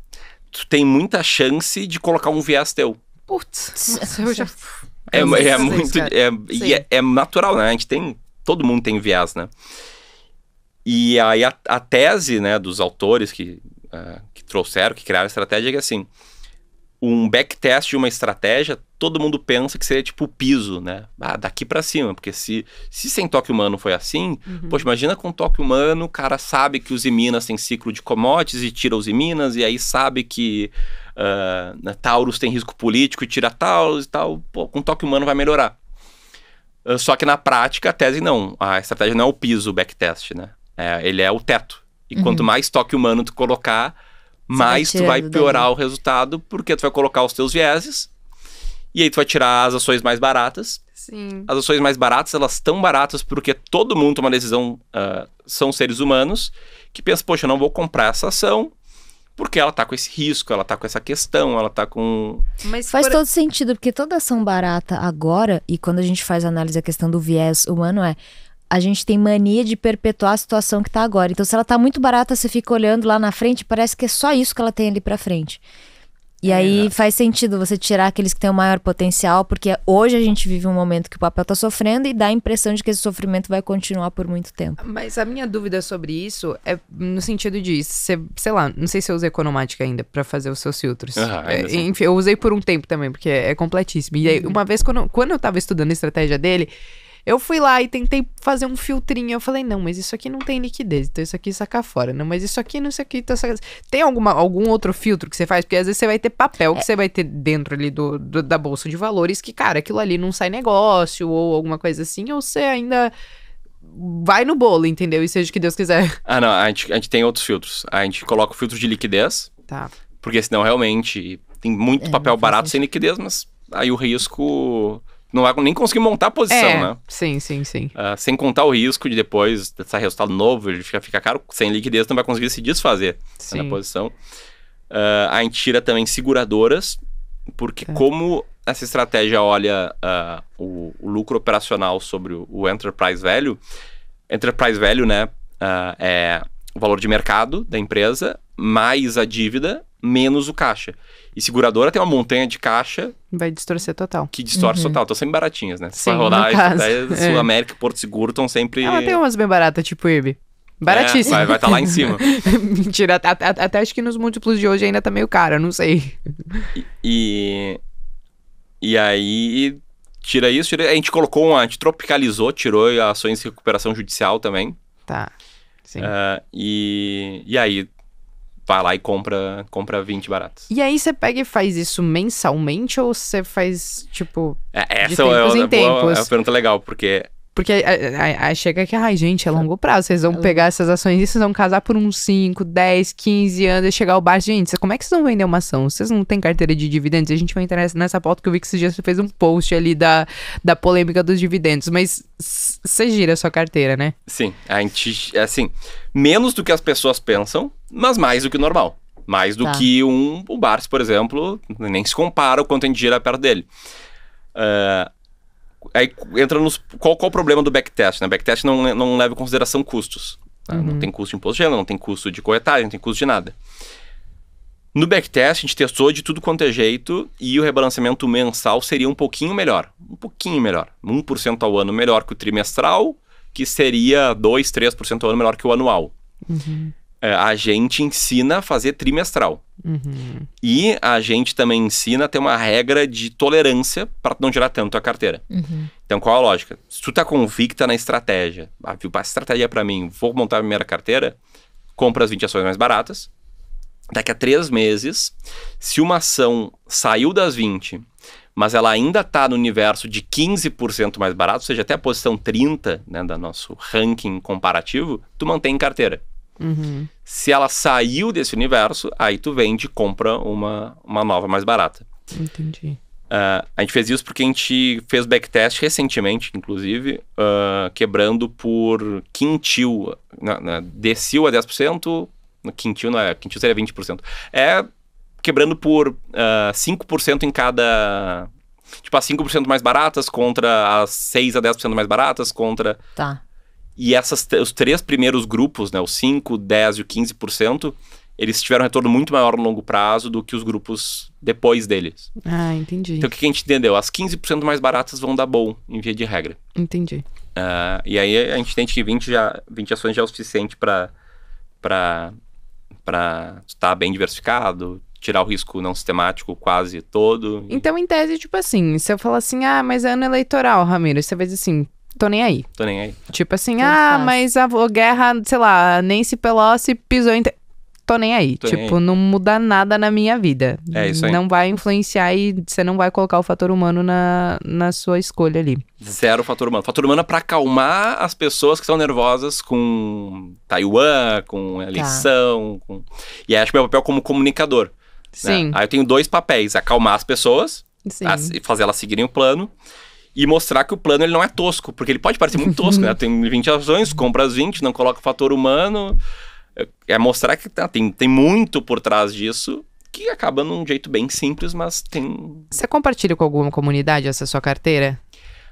tu tem muita chance de colocar um viés teu. Putz, eu já... É natural, né? Todo mundo tem viés, né? E aí a tese, né, dos autores que criaram a estratégia é que, assim, um backtest de uma estratégia, todo mundo pensa que seria tipo o piso, né? Daqui pra cima, porque se sem toque humano foi assim, poxa, imagina com toque humano, o cara sabe que os Minas tem ciclo de commodities e tira os Minas, e aí sabe que Taurus tem risco político e tira Taurus e tal, pô, com toque humano vai melhorar. Só que na prática, a tese não. A estratégia não é o piso, o backtest, né? Ele é o teto. E quanto mais toque humano tu colocar, mais tu vai piorar o resultado, porque tu vai colocar os teus vieses, e aí tu vai tirar as ações mais baratas. Sim. As ações mais baratas, elas estão baratas porque todo mundo toma decisão, são seres humanos, que pensam, poxa, eu não vou comprar essa ação, porque ela tá com esse risco, ela tá com essa questão, ela tá com... Mas faz todo sentido, porque toda ação barata agora, e quando a gente faz a análise da questão do viés humano, a gente tem mania de perpetuar a situação que tá agora. Então, se ela tá muito barata, você fica olhando lá na frente, parece que é só isso que ela tem ali pra frente. E aí faz sentido você tirar aqueles que têm o maior potencial, porque hoje a gente vive um momento que o papel tá sofrendo e dá a impressão de que esse sofrimento vai continuar por muito tempo. Mas a minha dúvida sobre isso é no sentido de, sei lá, não sei se eu uso Economatic ainda pra fazer os seus filtros. Enfim, eu usei por um tempo também, porque é completíssimo. E aí, uma vez, quando eu tava estudando a estratégia dele, eu fui lá e tentei fazer um filtrinho. Eu falei, não, mas isso aqui não tem liquidez, então isso aqui sacar fora. Não, mas isso aqui não sei o que. Então, tem algum outro filtro que você faz? Porque às vezes você vai ter papel que você vai ter dentro ali da bolsa de valores que, cara, aquilo ali não sai negócio ou alguma coisa assim, ou você ainda vai no bolo, entendeu? E seja o que Deus quiser. Não, a gente tem outros filtros. A gente coloca o filtro de liquidez, Tá. porque senão realmente tem muito papel barato sem liquidez, mas aí o risco... Não vai nem conseguir montar a posição, né? Sim. Sem contar o risco de depois sair resultado novo, ele fica caro. Sem liquidez não vai conseguir se desfazer na posição. A gente tira também seguradoras, porque como essa estratégia olha o lucro operacional sobre o Enterprise Value, né, é o valor de mercado da empresa, mais a dívida, menos o caixa. E seguradora tem uma montanha de caixa... Vai distorcer total. Que distorce total. Estão sempre baratinhas, né? Sim, vai rodar, no Sul América e Porto Seguro estão sempre... Ela tem umas bem baratas, tipo IRB. Baratíssimo. Vai estar lá em cima. Mentira, até acho que nos múltiplos de hoje ainda tá meio caro, não sei. E aí... Tira isso, a gente colocou, a gente tropicalizou, tirou ações de recuperação judicial também. Tá, sim. E aí... Vai lá e compra 20 baratas. E aí você pega e faz isso mensalmente ou você faz, tipo, essa é uma pergunta legal, porque... Porque aí chega que, ai gente, é longo prazo, vocês vão pegar essas ações e vocês vão casar por uns 5, 10, 15 anos e chegar ao bar. Gente, como é que vocês vão vender uma ação? Vocês não têm carteira de dividendos? A gente vai entrar nessa pauta que eu vi que esses dias você fez um post ali da polêmica dos dividendos, mas você gira a sua carteira, né? Sim, a gente, assim, menos do que as pessoas pensam, mas mais do que o normal. Mais do que o Barsi, por exemplo, nem se compara o quanto a gente gira perto dele. Aí entra nos... Qual o problema do backtest, né? Backtest não leva em consideração custos. Tá? Não tem custo de imposto de renda, não tem custo de corretagem, não tem custo de nada. No backtest, a gente testou de tudo quanto é jeito e o rebalanceamento mensal seria um pouquinho melhor. 1% ao ano melhor que o trimestral, que seria 2, 3% ao ano melhor que o anual. A gente ensina a fazer trimestral. E a gente também ensina a ter uma regra de tolerância para não girar tanto a carteira. Então, qual a lógica? Se tu tá convicta na estratégia, viu, essa estratégia é para mim, vou montar a primeira carteira, compra as 20 ações mais baratas. Daqui a 3 meses, se uma ação saiu das 20, mas ela ainda está no universo de 15% mais barato, ou seja, até a posição 30, né, do nosso ranking comparativo, tu mantém em carteira. Se ela saiu desse universo, aí tu vende e compra uma nova mais barata. Entendi. A gente fez isso porque a gente fez backtest recentemente, inclusive, quebrando por quintil. Decil a 10%, quintil não é, quintil seria 20%. Quebrando por 5% em cada... Tipo, as 5% mais baratas contra as 6 a 10% mais baratas contra... Tá. E os 3 primeiros grupos, né, os 5, 10 e o 15%, eles tiveram um retorno muito maior no longo prazo do que os grupos depois deles. Entendi. Então, o que a gente entendeu? As 15% mais baratas vão dar bom, em via de regra. Entendi. E aí, a gente entende que 20 ações já é o suficiente para estar bem diversificado, tirar o risco não sistemático quase todo. Então, em tese, tipo assim, se eu falar assim, mas é ano eleitoral, Ramiro, você vai dizer assim... Tô nem aí. Tô nem aí. Tipo assim, mas a guerra, sei lá, Nancy Pelosi pisou em... tô nem aí. Não muda nada na minha vida. É isso aí. Não vai influenciar e você não vai colocar o fator humano na sua escolha ali. Zero fator humano. Fator humano é pra acalmar as pessoas que estão nervosas com Taiwan, com eleição. E aí acho que meu papel como comunicador. Sim. Né? Aí eu tenho 2 papéis. Acalmar as pessoas, fazer elas seguirem o plano. E mostrar que o plano ele não é tosco, porque ele pode parecer muito tosco, né? Tem 20 ações, compra as 20, não coloca o fator humano. É mostrar que tem muito por trás disso, que acaba num jeito bem simples, mas tem... Você compartilha com alguma comunidade essa sua carteira?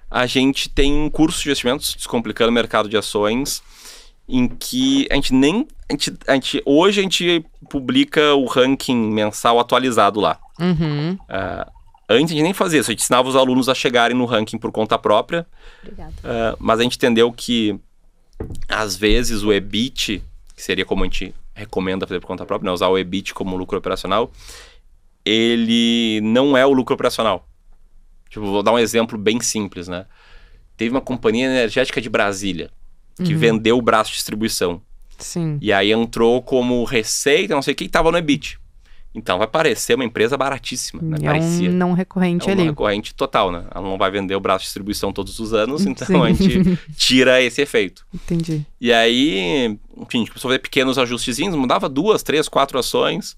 A gente tem um curso de investimentos, Descomplicando o Mercado de Ações, em que hoje a gente publica o ranking mensal atualizado lá. Uhum. Antes a gente nem fazia isso, a gente ensinava os alunos a chegarem no ranking por conta própria. Obrigada. Mas a gente entendeu que, às vezes, o EBIT, que seria como a gente recomenda fazer por conta própria, né? Usar o EBIT como lucro operacional, ele não é o lucro operacional. Tipo, vou dar um exemplo bem simples, né? Teve uma companhia energética de Brasília que vendeu o braço de distribuição. Sim. E aí entrou como receita, não sei o que, e estava no EBIT. Então vai parecer uma empresa baratíssima, né? Parecia. Um não recorrente ali. É um não recorrente total, né? Ela não vai vender o braço de distribuição todos os anos, então a gente tira esse efeito. Entendi. E aí, enfim, a gente começou a fazer pequenos ajustezinhos, mudava 2, 3, 4 ações,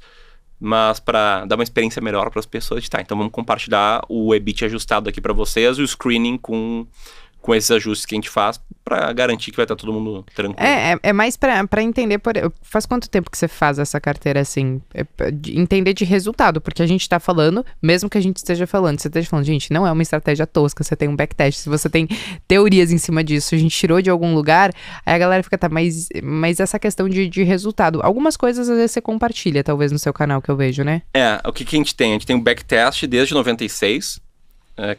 mas para dar uma experiência melhor para as pessoas. Então vamos compartilhar o EBIT ajustado aqui para vocês e o screening com esses ajustes que a gente faz para garantir que vai estar todo mundo tranquilo. É mais para entender, faz quanto tempo que você faz essa carteira assim? Entender de resultado, porque a gente tá falando, mesmo que a gente esteja falando, você esteja falando, gente, não é uma estratégia tosca, você tem um backtest, se você tem teorias em cima disso, a gente tirou de algum lugar, aí a galera fica, mas essa questão de resultado, algumas coisas às vezes você compartilha, talvez no seu canal que eu vejo, né? O que a gente tem? A gente tem um backtest desde 96,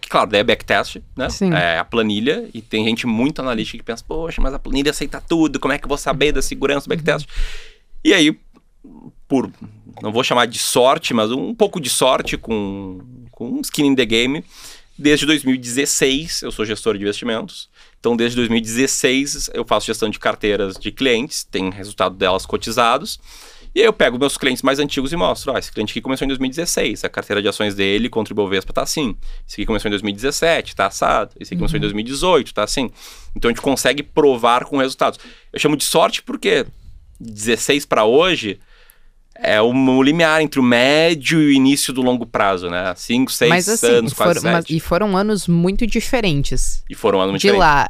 que claro, daí é backtest, né? Sim. É a planilha, e tem gente muito analítica que pensa, poxa, mas a planilha aceita tudo, como é que eu vou saber da segurança do backtest? E aí, não vou chamar de sorte, mas um pouco de sorte com skin in the game, desde 2016 eu sou gestor de investimentos, então desde 2016 eu faço gestão de carteiras de clientes, tem resultado delas cotizados, e aí eu pego meus clientes mais antigos e mostro, esse cliente aqui começou em 2016, a carteira de ações dele contra o Ibovespa tá assim. Esse aqui começou em 2017, tá assado. Esse aqui começou em 2018, tá assim. Então a gente consegue provar com resultados. Eu chamo de sorte porque 16 para hoje é o limiar entre o médio e o início do longo prazo, né? 5, 6 mas, assim, anos, quase 7. E foram anos muito diferentes. E foram anos muito de diferentes. lá.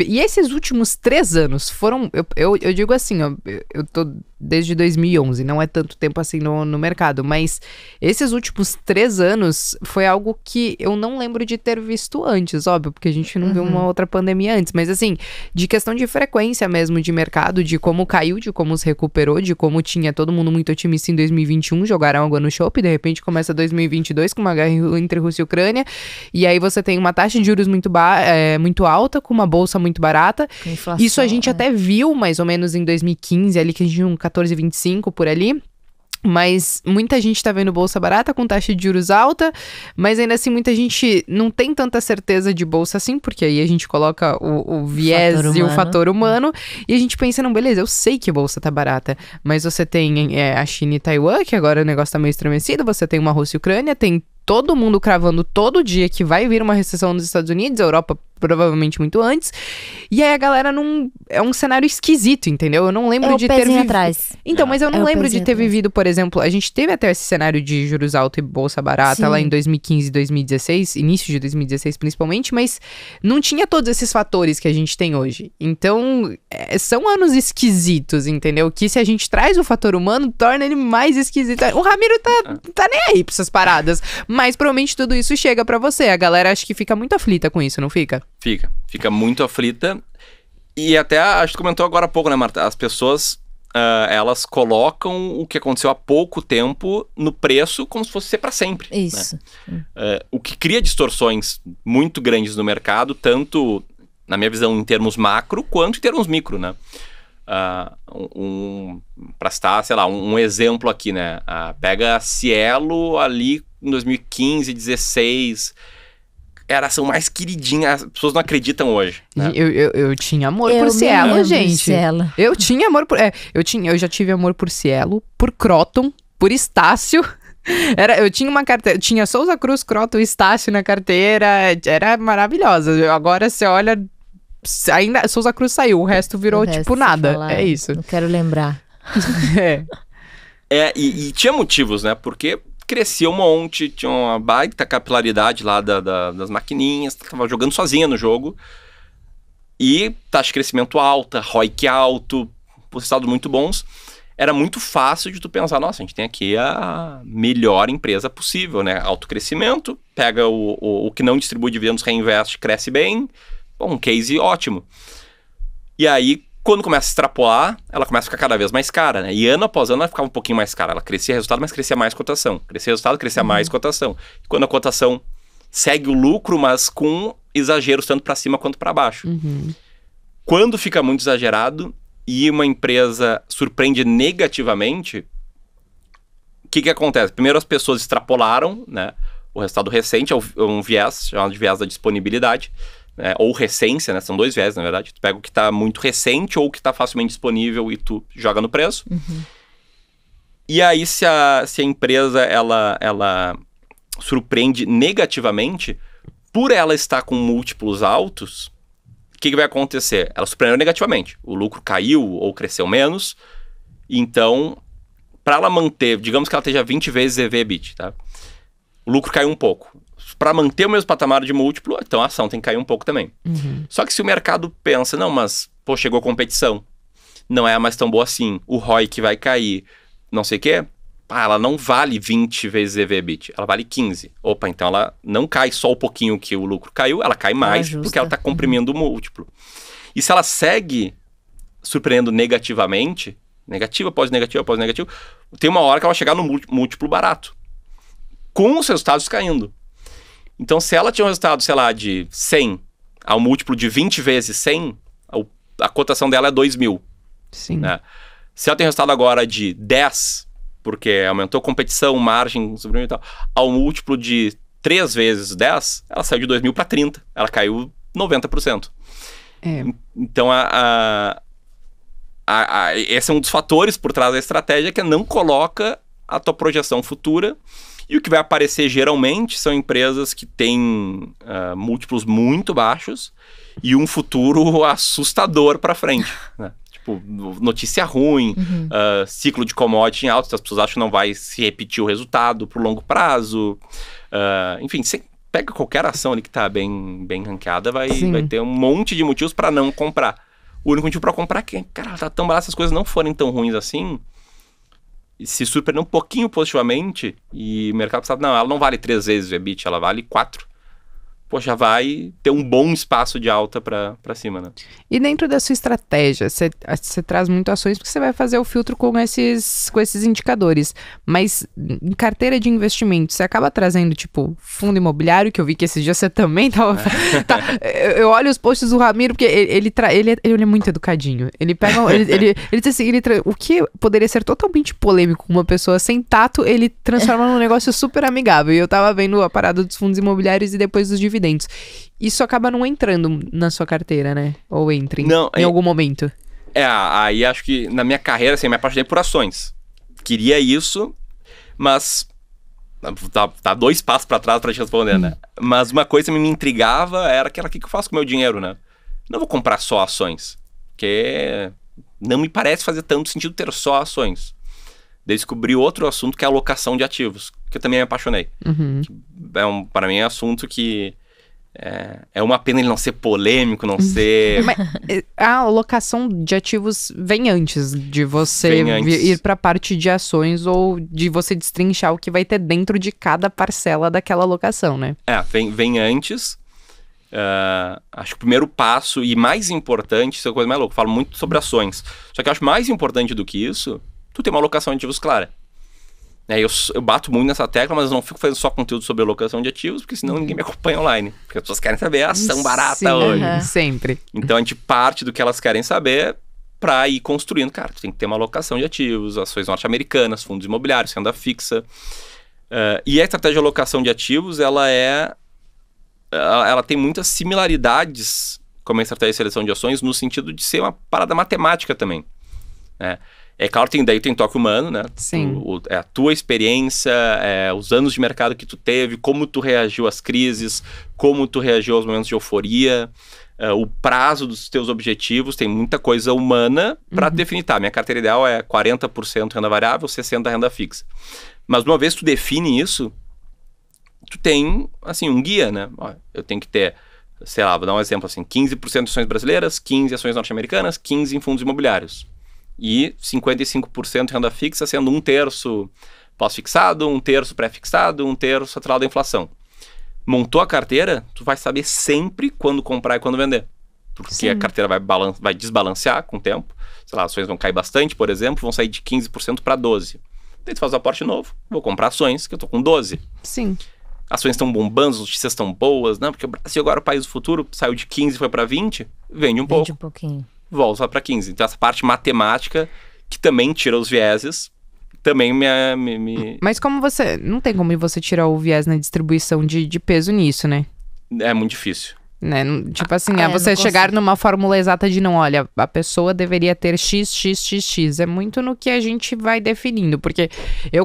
E esses últimos 3 anos foram... Eu digo assim, ó, eu tô desde 2011, não é tanto tempo assim no mercado, mas esses últimos 3 anos foi algo que eu não lembro de ter visto antes, óbvio, porque a gente não viu uma outra pandemia antes, mas assim, de questão de frequência mesmo de mercado, de como caiu, de como se recuperou, de como tinha todo mundo muito otimista em 2021, jogaram água no chope, de repente começa 2022 com uma guerra entre Rússia e Ucrânia, e aí você tem uma taxa de juros muito alta, com uma bolsa muito barata. Inflação, isso a gente até viu mais ou menos em 2015, ali que a gente tinha um 14,25 por ali. Mas muita gente tá vendo bolsa barata com taxa de juros alta, mas ainda assim muita gente não tem tanta certeza de bolsa assim, porque aí a gente coloca o viés e o fator humano, e a gente pensa, não, beleza, eu sei que a bolsa tá barata, mas você tem a China e Taiwan, que agora o negócio tá meio estremecido, você tem uma Rússia e Ucrânia, tem todo mundo cravando todo dia que vai vir uma recessão nos Estados Unidos, a Europa provavelmente muito antes, e aí a galera não... É um cenário esquisito, entendeu? Eu não lembro de ter vivido... atrás. Então, mas eu não lembro de ter vivido, por exemplo, a gente teve até esse cenário de juros altos e bolsa barata lá em 2015 e 2016, início de 2016 principalmente, mas não tinha todos esses fatores que a gente tem hoje. Então, são anos esquisitos, entendeu? Que se a gente traz o fator humano, torna ele mais esquisito. O Ramiro tá nem aí pra essas paradas, mas provavelmente tudo isso chega pra você. A galera acho que fica muito aflita com isso, não fica? Fica muito aflita. E até, a gente comentou agora há pouco, né, Marta? As pessoas, elas colocam o que aconteceu há pouco tempo no preço como se fosse ser para sempre. Isso. Né? O que cria distorções muito grandes no mercado, tanto, na minha visão, em termos macro, quanto em termos micro, né? Para citar, sei lá, um exemplo aqui, né? Pega a Cielo ali em 2015, 2016... era a ação mais queridinha. As pessoas não acreditam hoje, né? Eu tinha amor por Cielo, gente. Cielo. Eu tinha amor por... eu já tive amor por Cielo, por Kroton, por Estácio. Eu tinha uma carteira, tinha Souza Cruz, Kroton e Estácio na carteira, era maravilhosa. Agora você olha, ainda Souza Cruz saiu, o resto virou tipo nada. É isso. Não quero lembrar. E tinha motivos, né? Porque crescia um monte, tinha uma baita capilaridade lá das maquininhas, tava jogando sozinha no jogo. E taxa de crescimento alta, ROIC alto, resultados muito bons. Era muito fácil de tu pensar, nossa, a gente tem aqui a melhor empresa possível, né? Alto crescimento, pega o que não distribui dividendos, reinveste, cresce bem. Bom, um case ótimo. E aí, quando começa a extrapolar, ela começa a ficar cada vez mais cara, né? E ano após ano ela ficava um pouquinho mais cara. Ela crescia resultado, mas crescia mais cotação. Crescia resultado, crescia mais cotação. E quando a cotação segue o lucro, mas com exageros tanto para cima quanto para baixo. Quando fica muito exagerado e uma empresa surpreende negativamente, o que acontece? Primeiro as pessoas extrapolaram, né? O resultado recente é um viés, chamado de viés da disponibilidade, né? Ou recência, né? São dois viés, na verdade. Tu pega o que está muito recente ou o que está facilmente disponível e tu joga no preço. E aí se a empresa ela surpreende negativamente, por ela estar com múltiplos altos, o que vai acontecer? Ela surpreendeu negativamente. O lucro caiu ou cresceu menos. Então, para ela manter, digamos que ela esteja 20 vezes EV/EBIT, tá? O lucro caiu um pouco. Para manter o mesmo patamar de múltiplo, então a ação tem que cair um pouco também. Só que se o mercado pensa, não, mas, pô, chegou a competição, não é mais tão boa assim, o ROIC vai cair, não sei o quê, ela não vale 20 vezes EV/EBIT, ela vale 15. Opa, então ela não cai só o pouquinho que o lucro caiu, ela cai mais porque ela está comprimindo o múltiplo. E se ela segue surpreendendo negativamente, negativo após negativo após negativo, tem uma hora que ela vai chegar no múltiplo barato, com os resultados caindo. Então, se ela tinha um resultado, sei lá, de 100 ao múltiplo de 20 vezes 100, a cotação dela é 2.000. Sim. Né? Se ela tem resultado agora de 10, porque aumentou a competição, margem, e tal, ao múltiplo de 3 vezes 10, ela saiu de 2.000 para 30. Ela caiu 90%. Então, esse é um dos fatores por trás da estratégia, que não coloca a tua projeção futura. E o que vai aparecer geralmente são empresas que têm múltiplos muito baixos e um futuro assustador para frente, né? Tipo, notícia ruim, ciclo de commodity em alta, as pessoas acham que não vai se repetir o resultado pro longo prazo. Enfim, você pega qualquer ação ali que tá bem ranqueada, vai ter um monte de motivos para não comprar. O único motivo para comprar é que, cara, tá tão barato, se as coisas não forem tão ruins assim, se surpreender um pouquinho positivamente e o mercado sabe, não, ela não vale 3 vezes o EBIT, ela vale 4. Poxa, vai ter um bom espaço de alta para cima, né? E dentro da sua estratégia, você traz muito ações porque você vai fazer o filtro com esses indicadores. Mas em carteira de investimento, você acaba trazendo, tipo, fundo imobiliário, que eu vi que esses dias você também tava... eu olho os posts do Ramiro, porque ele é muito educadinho. Ele pega... ele diz assim, o que poderia ser totalmente polêmico com uma pessoa sem tato, ele transforma num negócio super amigável. E eu tava vendo a parada dos fundos imobiliários e depois dos dividendos. Isso acaba não entrando na sua carteira, né? Ou entra em algum momento. Aí acho que na minha carreira, assim, me apaixonei por ações. Queria isso, mas... Tá 2 passos para trás para te responder, né? Mas uma coisa que me intrigava era aquela, o que eu faço com o meu dinheiro, né? Não vou comprar só ações, porque não me parece fazer tanto sentido ter só ações. Descobri outro assunto, que é a alocação de ativos, que eu também me apaixonei. Para mim é um assunto que... É uma pena ele não ser polêmico, não ser... Mas a alocação de ativos vem antes de você ir para a parte de ações ou de você destrinchar o que vai ter dentro de cada parcela daquela alocação, né? Vem antes. Acho que o primeiro passo e mais importante, isso é a coisa mais louca, eu falo muito sobre ações. Só que eu acho mais importante do que isso, tu tem uma alocação de ativos clara. Eu bato muito nessa tecla, mas eu não fico fazendo só conteúdo sobre alocação de ativos, porque senão ninguém me acompanha online. Porque as pessoas querem saber a ação barata hoje. Sempre. Então a gente parte do que elas querem saber para ir construindo. Cara, tu tem que ter uma alocação de ativos, ações norte-americanas, fundos imobiliários, renda fixa. E a estratégia de alocação de ativos, ela é ela tem muitas similaridades com a estratégia de seleção de ações no sentido de ser uma parada matemática também, né? É claro, daí tem toque humano, né? Sim. A tua experiência, os anos de mercado que tu teve, como tu reagiu às crises, como tu reagiu aos momentos de euforia, o prazo dos teus objetivos, tem muita coisa humana para definir. Tá, minha carteira ideal é 40% renda variável, 60% renda fixa. Mas uma vez que tu define isso, tu tem, assim, um guia, né? Ó, eu tenho que ter, sei lá, vou dar um exemplo assim, 15% de ações brasileiras, 15% ações norte-americanas, 15% em fundos imobiliários. E 55% renda fixa, sendo 1/3 pós-fixado, 1/3 pré-fixado, 1/3 atrelado à inflação. Montou a carteira, tu vai saber sempre quando comprar e quando vender. Porque a carteira vai desbalancear com o tempo. Sei lá, ações vão cair bastante, por exemplo, vão sair de 15% para 12%. Daí tu faz o aporte novo, vou comprar ações, que eu tô com 12%. Sim. Ações estão bombando, as notícias estão boas, né? Porque o Brasil agora é o país do futuro, saiu de 15% e foi para 20%, vende um pouco. Vende um pouquinho. Volta para 15%. Então essa parte matemática, que também tira os vieses, também me... Mas como você... Não tem como você tirar o viés na distribuição de peso nisso, né? É muito difícil. Né? Tipo assim, não você chegar consigo. numa fórmula exata de não, olha, a pessoa deveria ter x. É muito no que a gente vai definindo. Porque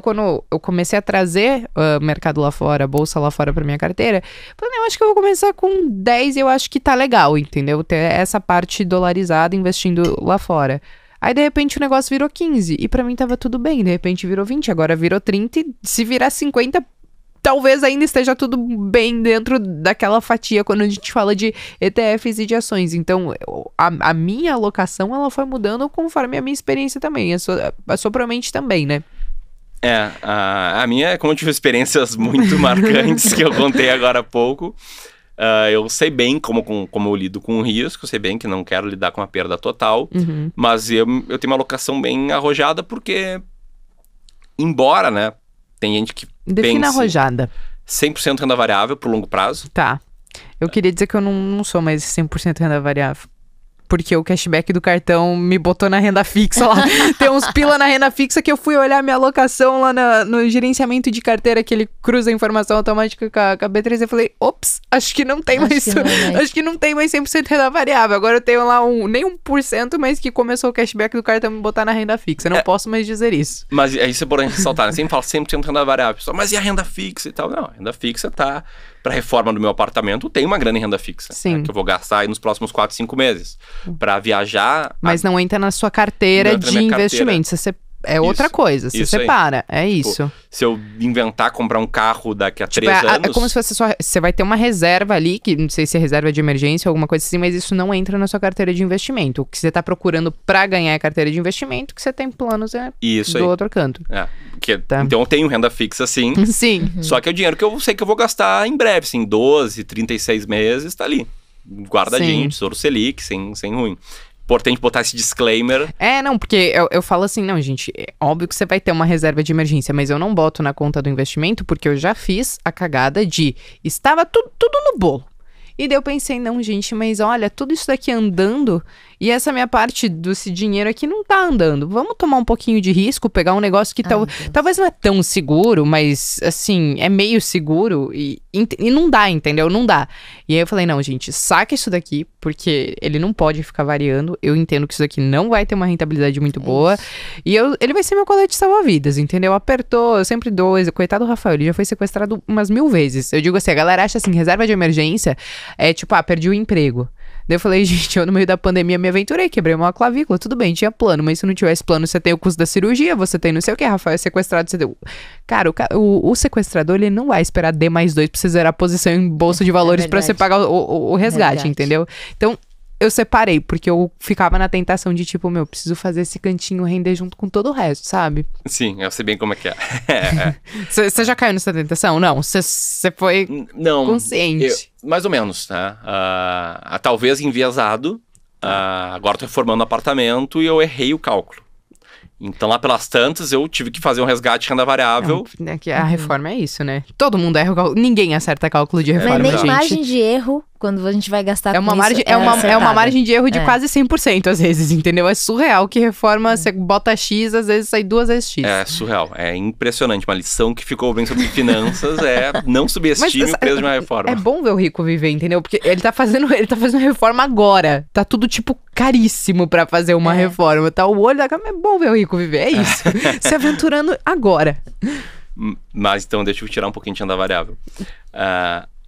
quando eu comecei a trazer mercado lá fora, bolsa lá fora pra minha carteira, falei, eu acho que eu vou começar com 10 e eu acho que tá legal, entendeu? Ter essa parte dolarizada investindo lá fora. Aí, de repente, o negócio virou 15. E pra mim tava tudo bem. De repente virou 20, agora virou 30. E se virar 50, talvez ainda esteja tudo bem dentro daquela fatia quando a gente fala de ETFs e de ações. Então, a minha alocação, ela foi mudando conforme a minha experiência também. A sua provavelmente também, né? A minha, como eu tive experiências muito marcantes que eu contei agora há pouco, eu sei bem como eu lido com o risco, eu sei bem que não quero lidar com a perda total, mas eu tenho uma alocação bem arrojada porque, embora, né, tem gente que Defina arrojada. 100% renda variável pro longo prazo. Tá. Eu queria dizer que eu não sou mais 100% renda variável. Porque o cashback do cartão me botou na renda fixa lá. Tem uns pila na renda fixa que eu fui olhar minha alocação lá no gerenciamento de carteira, que ele cruza a informação automática com a B3. Eu falei, ops, acho que não tem mais. Acho que não tem mais 100% renda variável. Agora eu tenho lá nem 1%, mas que começou o cashback do cartão me botar na renda fixa. Eu não posso mais dizer isso. Mas aí você pode ressaltar, né? Sempre fala 100% renda variável. Pessoal, mas e a renda fixa e tal? Não, a renda fixa tá... Para reforma do meu apartamento, tem uma grana em renda fixa. Sim. Né, que eu vou gastar aí nos próximos 4, 5 meses. Para viajar... Mas não entra na sua carteira de investimento. É outra coisa, você separa. É isso. Tipo, se eu inventar comprar um carro daqui a 3 anos... É como se fosse você vai ter uma reserva ali, que não sei se é reserva de emergência ou alguma coisa assim, mas isso não entra na sua carteira de investimento. O que você tá procurando pra ganhar a carteira de investimento, que você tem planos do outro canto. Então eu tenho renda fixa, sim. Sim. Só que é o dinheiro que eu sei que eu vou gastar em breve, assim, 12, 36 meses, tá ali. Guardadinho, Tesouro Selic, sem ruim. Importante botar esse disclaimer. Não, porque eu falo assim, não, gente, é óbvio que você vai ter uma reserva de emergência, mas eu não boto na conta do investimento porque eu já fiz a cagada de estava tudo no bolo. E daí eu pensei, não, gente, mas olha, tudo isso daqui andando e essa minha parte desse dinheiro aqui não tá andando. Vamos tomar um pouquinho de risco, pegar um negócio que talvez não é tão seguro, mas, assim, é meio seguro e não dá, entendeu? Não dá. E aí eu falei, não, gente, saca isso daqui, porque ele não pode ficar variando. Eu entendo que isso daqui não vai ter uma rentabilidade muito boa. E ele vai ser meu colete salva-vidas, entendeu? Apertou, eu sempre dou, coitado do Rafael, ele já foi sequestrado umas 1000 vezes. Eu digo assim, a galera acha assim, reserva de emergência é tipo, perdi o emprego. Daí eu falei, gente, eu no meio da pandemia me aventurei, quebrei uma clavícula, tudo bem, tinha plano, mas se não tivesse plano, você tem o custo da cirurgia, você tem não sei o que, Rafael é sequestrado, você deu... Cara, o sequestrador, ele não vai esperar D+2 pra você zerar a posição em bolsa de valores pra você pagar o resgate, entendeu? Então, eu separei, porque eu ficava na tentação de tipo, preciso fazer esse cantinho render junto com todo o resto, sabe? Sim, eu sei bem como é que é. Você já caiu nessa tentação? Não, você foi consciente. Mais ou menos, né? Talvez enviesado. Agora tô reformando apartamento e eu errei o cálculo. Então, lá pelas tantas, eu tive que fazer um resgate de renda variável. A reforma é isso, né? Todo mundo erra o cálculo. Ninguém acerta cálculo de reforma, Mas nem gente. margem de erro quando a gente vai gastar É uma com margem, isso, é uma acertada. margem de erro de É. quase 100% às vezes, entendeu? É surreal que reforma, você bota X, às vezes sai 2 vezes X. É surreal, é impressionante. Uma lição que ficou bem sobre finanças é não subestime Mas, o preço de uma reforma. É bom ver o rico viver, entendeu? Porque ele tá fazendo reforma agora. Tá tudo, tipo, caríssimo pra fazer uma reforma. Tá o olho da câmera. É bom ver o rico viver, é isso. Se aventurando agora. Mas então deixa eu tirar um pouquinho de renda variável.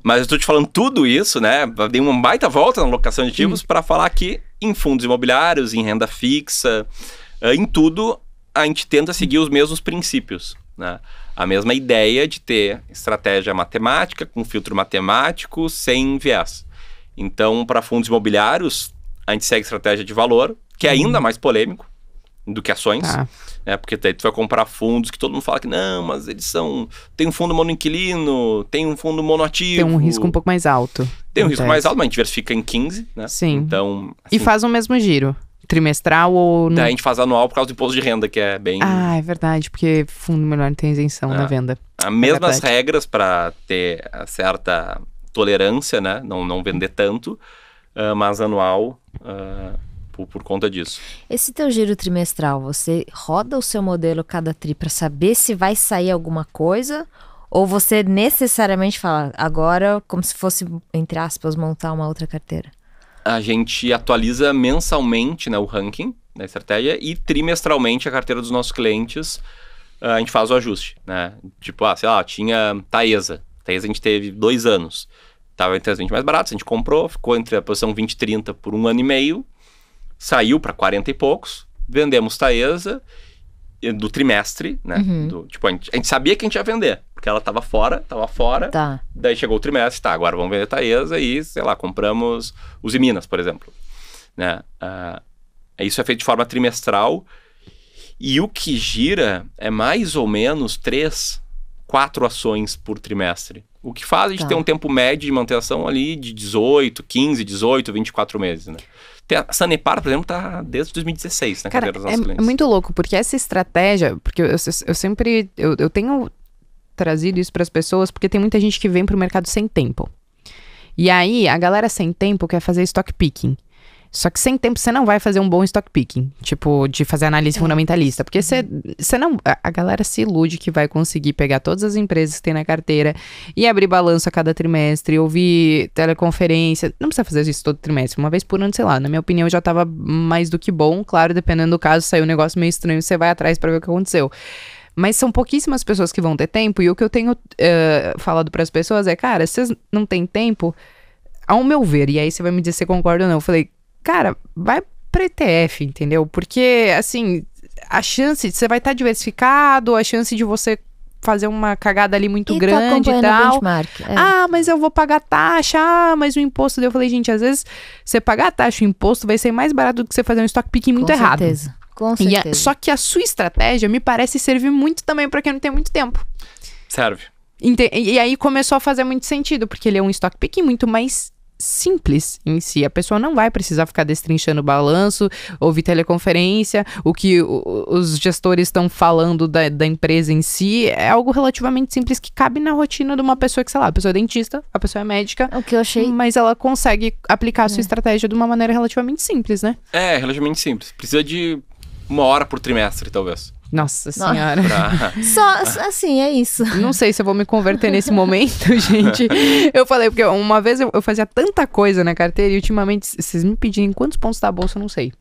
Mas eu tô te falando tudo isso, né? Dei uma baita volta na alocação de ativos para falar que em fundos imobiliários, em renda fixa, em tudo, a gente tenta seguir os mesmos princípios, né? A mesma ideia de ter estratégia matemática, com filtro matemático, sem viés. Então, para fundos imobiliários, a gente segue estratégia de valor, que é ainda mais polêmico do que ações. Tá. Porque daí tu vai comprar fundos que todo mundo fala que não, mas eles são... Tem um fundo monoinquilino, tem um fundo monoativo. Tem um risco um pouco mais alto. Tem um risco mais alto, mas a gente diversifica em 15, né? Sim. Então, E assim, faz o mesmo giro. Trimestral ou... daí a gente faz anual por causa do imposto de renda, que é bem... Ah, é verdade, porque fundo melhor tem isenção na venda. As mesmas verdade. regras para ter a certa tolerância, né? Não vender tanto, mas anual por conta disso. Esse teu giro trimestral, você roda o seu modelo cada tri para saber se vai sair alguma coisa? Ou você necessariamente fala, agora, como se fosse, entre aspas, montar uma outra carteira? A gente atualiza mensalmente, né, o ranking da estratégia e trimestralmente a carteira dos nossos clientes, a gente faz o ajuste, né? Tipo, sei lá, tinha Taesa. Taesa a gente teve 2 anos. Estava entre as 20 mais baratas, a gente comprou, ficou entre a posição 20 e 30 por 1 ano e meio, saiu para 40 e poucos, vendemos Taesa do trimestre, né? A gente sabia que a gente ia vender, porque ela estava fora, Tá. daí chegou o trimestre, agora vamos vender Taesa e, sei lá, compramos Uzi Minas, por exemplo, né? Isso é feito de forma trimestral e o que gira é mais ou menos 3, 4 ações por trimestre. O que faz a gente ter um tempo médio de manutenção ali de 18, 15, 18, 24 meses, né? A Sanepar, por exemplo, tá desde 2016 na carteira dos nossos clientes. É muito louco, porque essa estratégia, porque eu sempre, eu tenho trazido isso para as pessoas, porque tem muita gente que vem pro mercado sem tempo. E aí, a galera sem tempo quer fazer stock picking. Só que sem tempo você não vai fazer um bom stock picking, tipo, de fazer análise fundamentalista, porque você não, a galera se ilude que vai conseguir pegar todas as empresas que tem na carteira e abrir balanço a cada trimestre, ouvir teleconferência, não precisa fazer isso todo trimestre, uma vez por ano, sei lá, na minha opinião já tava mais do que bom, claro, dependendo do caso, saiu um negócio meio estranho, você vai atrás pra ver o que aconteceu. Mas são pouquíssimas pessoas que vão ter tempo, e o que eu tenho falado pras pessoas é, cara, se vocês não têm tempo, ao meu ver, e aí você vai me dizer se você concorda ou não, eu falei, cara, vai pra ETF, entendeu? Porque, assim, a chance, você vai estar diversificado, a chance de você fazer uma cagada ali muito grande e tal. Benchmark, Mas eu vou pagar taxa, mas o imposto... Eu falei, gente, às vezes você pagar a taxa e o imposto vai ser mais barato do que você fazer um stock picking muito errado. Com certeza. Só que a sua estratégia me parece servir muito também pra quem não tem muito tempo. Serve. E aí começou a fazer muito sentido, porque ele é um stock picking muito mais simples em si. A pessoa não vai precisar ficar destrinchando o balanço, ouvir teleconferência, o que os gestores estão falando da empresa em si. É algo relativamente simples que cabe na rotina de uma pessoa que, sei lá, a pessoa é dentista, a pessoa é médica, O que eu achei... mas ela consegue aplicar a sua estratégia de uma maneira relativamente simples, né? É, relativamente simples. Precisa de 1 hora por trimestre, talvez. Nossa senhora. Só, assim, é isso. Não sei se eu vou me converter nesse momento, gente. Eu falei, porque uma vez eu fazia tanta coisa na carteira e ultimamente, vocês me pedirem quantos pontos da bolsa, eu não sei.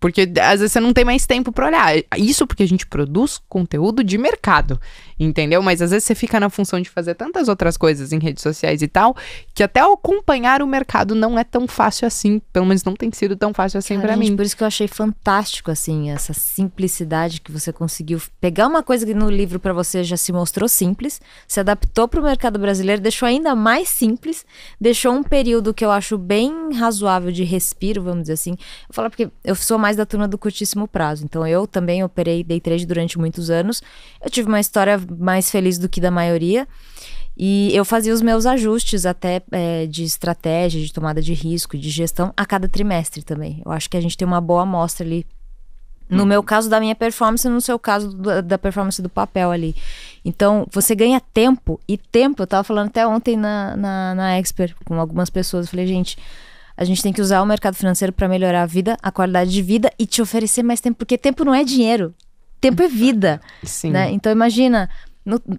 Porque às vezes você não tem mais tempo pra olhar. Isso porque a gente produz conteúdo de mercado, entendeu? Mas às vezes você fica na função de fazer tantas outras coisas em redes sociais e tal, que até acompanhar o mercado não é tão fácil assim. Pelo menos não tem sido tão fácil assim pra mim. Por isso que eu achei fantástico, assim, essa simplicidade que você conseguiu pegar uma coisa que no livro pra você já se mostrou simples, se adaptou pro mercado brasileiro, deixou ainda mais simples, deixou um período que eu acho bem razoável de respiro, vamos dizer assim. Eu falo porque eu sou mais da turma do curtíssimo prazo, então eu também operei day trade durante muitos anos. Eu tive uma história mais feliz do que da maioria, e eu fazia os meus ajustes até de estratégia, de tomada de risco, de gestão a cada trimestre também. Eu acho que a gente tem uma boa amostra ali No meu caso, da minha performance, no seu caso, da performance do papel ali. Então, você ganha tempo. E tempo, eu tava falando até ontem na Expert com algumas pessoas. Eu falei, gente, a gente tem que usar o mercado financeiro para melhorar a vida, a qualidade de vida e te oferecer mais tempo. Porque tempo não é dinheiro. Tempo é vida. Sim. Né? Então, imagina...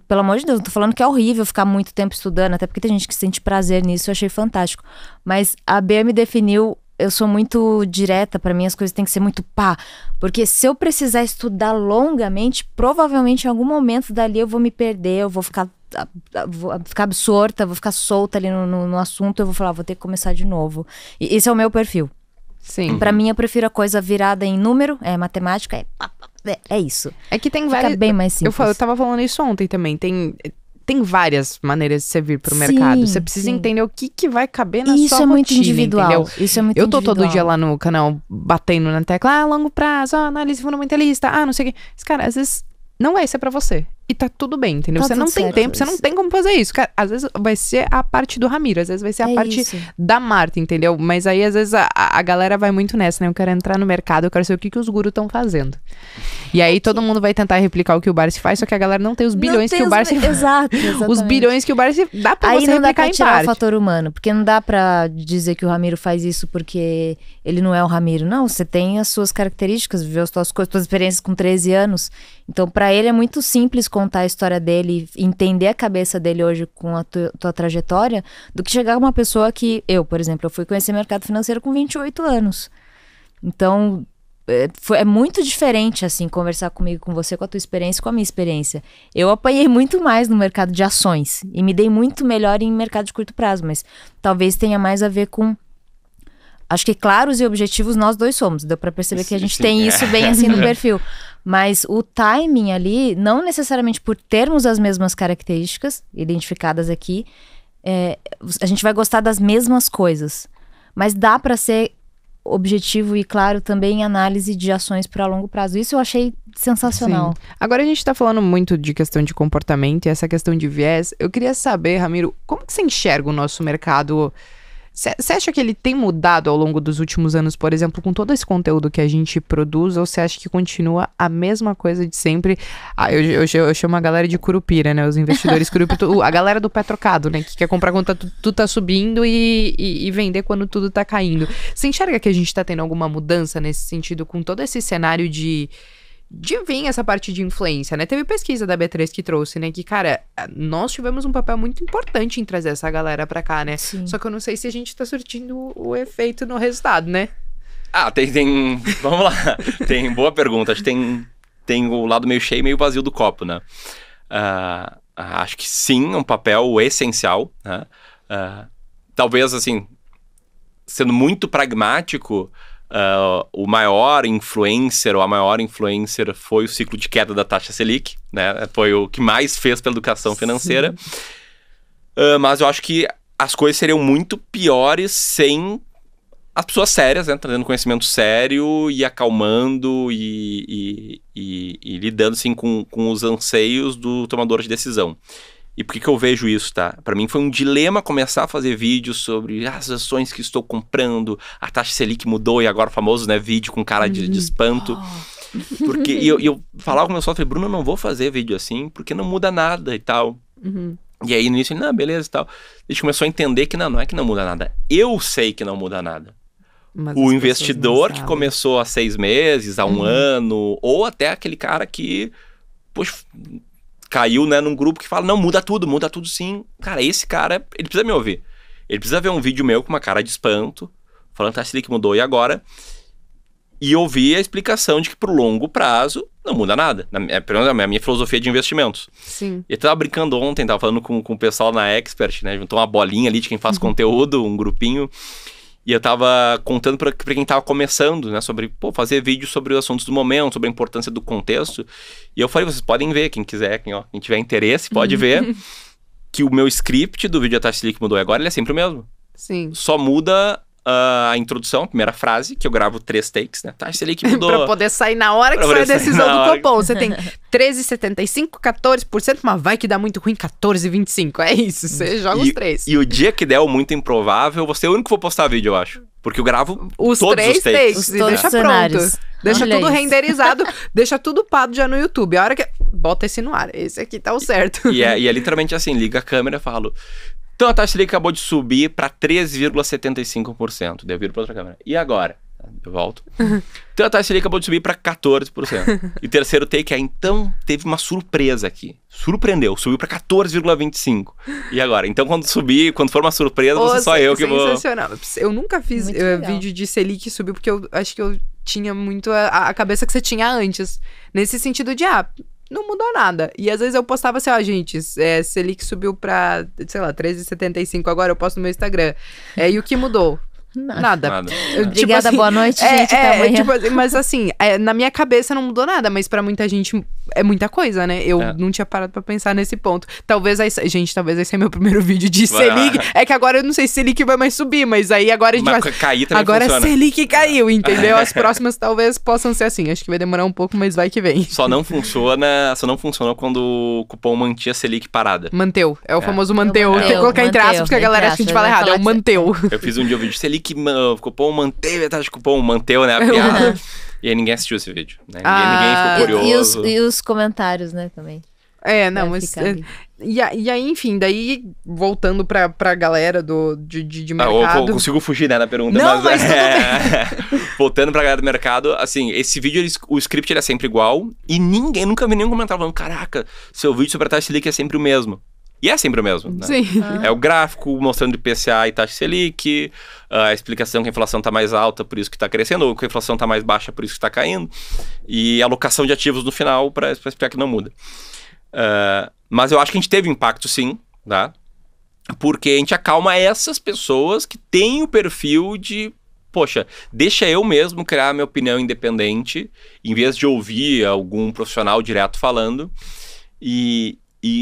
pelo amor de Deus, não tô falando que é horrível ficar muito tempo estudando, até porque tem gente que sente prazer nisso, eu achei fantástico. Mas a Bea me definiu, eu sou muito direta, pra mim as coisas têm que ser muito pá. Porque se eu precisar estudar longamente, provavelmente em algum momento dali eu vou me perder, eu vou ficar absorta, vou ficar solta ali no assunto, eu vou falar, vou ter que começar de novo. E esse é o meu perfil. Sim. Pra mim, eu prefiro a coisa virada em número, matemática, é isso. É que tem Fica várias... bem mais simples. Eu tava falando isso ontem também. Tem várias maneiras de você vir pro Sim, mercado. Você precisa sim. entender o que vai caber na Isso sua é rotina, muito individual. entendeu? Isso é muito Eu tô individual. todo dia lá no canal batendo na tecla, longo prazo, análise fundamentalista, não sei o quê. Mas, cara, às vezes não vai ser pra você. E tá tudo bem, entendeu? Tá Você não tudo tem certo, tempo, você não isso. tem como fazer isso. Cara, às vezes vai ser a parte do Ramiro, às vezes vai ser a parte isso. da Marta, entendeu? Mas aí, às vezes, a galera vai muito nessa, né? Eu quero entrar no mercado, eu quero saber o que os gurus estão fazendo. E aí todo mundo vai tentar replicar o que o Barsi faz, só que a galera não tem os bilhões que o Barsi faz. Exato, exatamente. Os bilhões que o Barsi dá pra Aí você não dá replicar pra em tirar parte. o fator humano, porque não dá pra dizer que o Ramiro faz isso porque ele não é o Ramiro. Não, você tem as suas características, viveu as suas coisas, suas experiências com 13 anos. Então, pra ele é muito simples contar a história dele, entender a cabeça dele hoje com a tua trajetória, do que chegar uma pessoa que, por exemplo, eu fui conhecer mercado financeiro com 28 anos. Então, é muito diferente, assim, conversar comigo, com você, com a tua experiência, com a minha experiência. Eu apanhei muito mais no mercado de ações e me dei muito melhor em mercado de curto prazo, mas talvez tenha mais a ver com... Acho que claros e objetivos nós dois somos. Deu pra perceber que a gente tem isso bem assim no perfil. Mas o timing ali, não necessariamente por termos as mesmas características identificadas aqui, a gente vai gostar das mesmas coisas. Mas dá pra ser objetivo e claro também em análise de ações para longo prazo. Isso eu achei sensacional. Sim. Agora a gente tá falando muito de questão de comportamento e essa questão de viés. Eu queria saber, Ramiro, como que você enxerga o nosso mercado? Você acha que ele tem mudado ao longo dos últimos anos, por exemplo, com todo esse conteúdo que a gente produz, ou você acha que continua a mesma coisa de sempre? Eu chamo a galera de curupira, né? Os investidores curupira, a galera do Petrocado, né? Que quer comprar quando tudo tá subindo e vender quando tudo tá caindo. Você enxerga que a gente tá tendo alguma mudança nesse sentido com todo esse cenário de vir essa parte de influência, né? Teve pesquisa da B3 que trouxe, né? Que, cara, nós tivemos um papel muito importante em trazer essa galera pra cá, né? Sim. Só que eu não sei se a gente tá surtindo o efeito no resultado, né? Tem vamos lá. Tem boa pergunta. Acho que tem o lado meio cheio e meio vazio do copo, né? Acho que sim, é um papel essencial, né? Talvez, assim, sendo muito pragmático, o maior influencer ou a maior influencer foi o ciclo de queda da taxa Selic, né? Foi o que mais fez pela educação financeira. Mas eu acho que as coisas seriam muito piores sem as pessoas sérias, né? Trazendo conhecimento sério e acalmando e lidando assim, com os anseios do tomador de decisão. E por que eu vejo isso, tá? Pra mim foi um dilema começar a fazer vídeos sobre as ações que estou comprando, a taxa Selic mudou e agora o famoso, né, vídeo com cara de espanto. Porque eu falava com o meu sócio, falei, Bruno, eu não vou fazer vídeo assim, porque não muda nada e tal. E aí no início ele, não, beleza e tal. A gente começou a entender que não é que não muda nada. Eu sei que não muda nada. Mas O investidor que começou há 6 meses, há um ano, ou até aquele cara que, poxa, caiu, né, num grupo que fala, não, muda tudo sim. Cara, esse cara, ele precisa me ouvir. Ele precisa ver um vídeo meu com uma cara de espanto, falando que a Selic mudou e agora, e ouvir a explicação de que pro longo prazo não muda nada. Pelo menos a minha filosofia de investimentos. Sim. Eu tava brincando ontem, tava falando com o pessoal na Expert, né, juntou uma bolinha ali de quem faz conteúdo, um grupinho, e eu tava contando pra quem tava começando, né, sobre, fazer vídeos sobre os assuntos do momento, sobre a importância do contexto. E eu falei, vocês podem ver, quem quiser, quem tiver interesse, pode ver que o meu script do vídeo A Taxa Selic mudou agora, ele é sempre o mesmo. Sim. Só muda a introdução, a primeira frase, que eu gravo 3 takes, né? Taxa Selic mudou. Pra poder sair na hora que sai a decisão do Copom. Você tem 13,75%, 14%, mas vai que dá muito ruim, 14,25%. É isso, você joga os 3. E o dia que der o muito improvável, você é o único que vou postar vídeo, eu acho. Porque eu gravo todos os 3 takes. E deixa pronto. Deixa olha tudo renderizado, deixa tudo upado já no YouTube. A hora que... Bota esse no ar, esse aqui tá o certo. E é literalmente assim, liga a câmera e falo... Então a taxa Selic acabou de subir para 3,75%. Daí eu viro para outra câmera. E agora? Eu volto. Então a taxa Selic acabou de subir para 14%. E o terceiro take é, então teve uma surpresa aqui. Surpreendeu, subiu para 14,25%. E agora? Então quando subir, quando for uma surpresa, você só eu que vou... Sensacional. Eu nunca fiz vídeo de Selic subir, porque eu acho que eu tinha muito a cabeça que você tinha antes. Nesse sentido de, não mudou nada. E às vezes eu postava assim, gente, Selic subiu pra, sei lá, 13,75, agora eu posto no meu Instagram. E o que mudou? Nada. Obrigada, boa noite, gente, até amanhã. Mas assim, na minha cabeça não mudou nada, mas pra muita gente é muita coisa, né? Eu não tinha parado pra pensar nesse ponto. Talvez esse é meu primeiro vídeo de Selic. É que agora eu não sei se Selic vai mais subir, mas aí agora a gente vai... Cair também agora funciona. Selic caiu, entendeu? As próximas talvez possam ser assim. Acho que vai demorar um pouco, mas vai que vem. Só não funciona quando o cupom mantinha Selic parada. Manteu. É o famoso manteu. Tem que colocar entre aspas, porque a galera acha que a gente fala errado. É o manteu. Eu fiz um dia um vídeo de Selic, o cupom manteve a taxa de cupom, manteu, né, a piada. E aí ninguém assistiu esse vídeo, né? Ninguém ficou curioso. E os comentários, né, também. Mas... E aí, enfim, daí, voltando pra galera de mercado... Eu consigo fugir, né, da pergunta. Não, mas tudo bem. Voltando pra galera do mercado, assim, esse vídeo, o script ele é sempre igual. E nunca vi nenhum comentário falando, caraca, seu vídeo sobre a taxa Selic é sempre o mesmo. E é sempre o mesmo, né? Sim. É o gráfico mostrando IPCA e taxa Selic, a explicação que a inflação está mais alta, por isso que está crescendo, ou que a inflação está mais baixa, por isso que está caindo, e a alocação de ativos no final para explicar que não muda. Mas eu acho que a gente teve impacto sim, tá? Porque a gente acalma essas pessoas que têm o perfil de, poxa, deixa eu mesmo criar minha opinião independente, em vez de ouvir algum profissional direto falando, e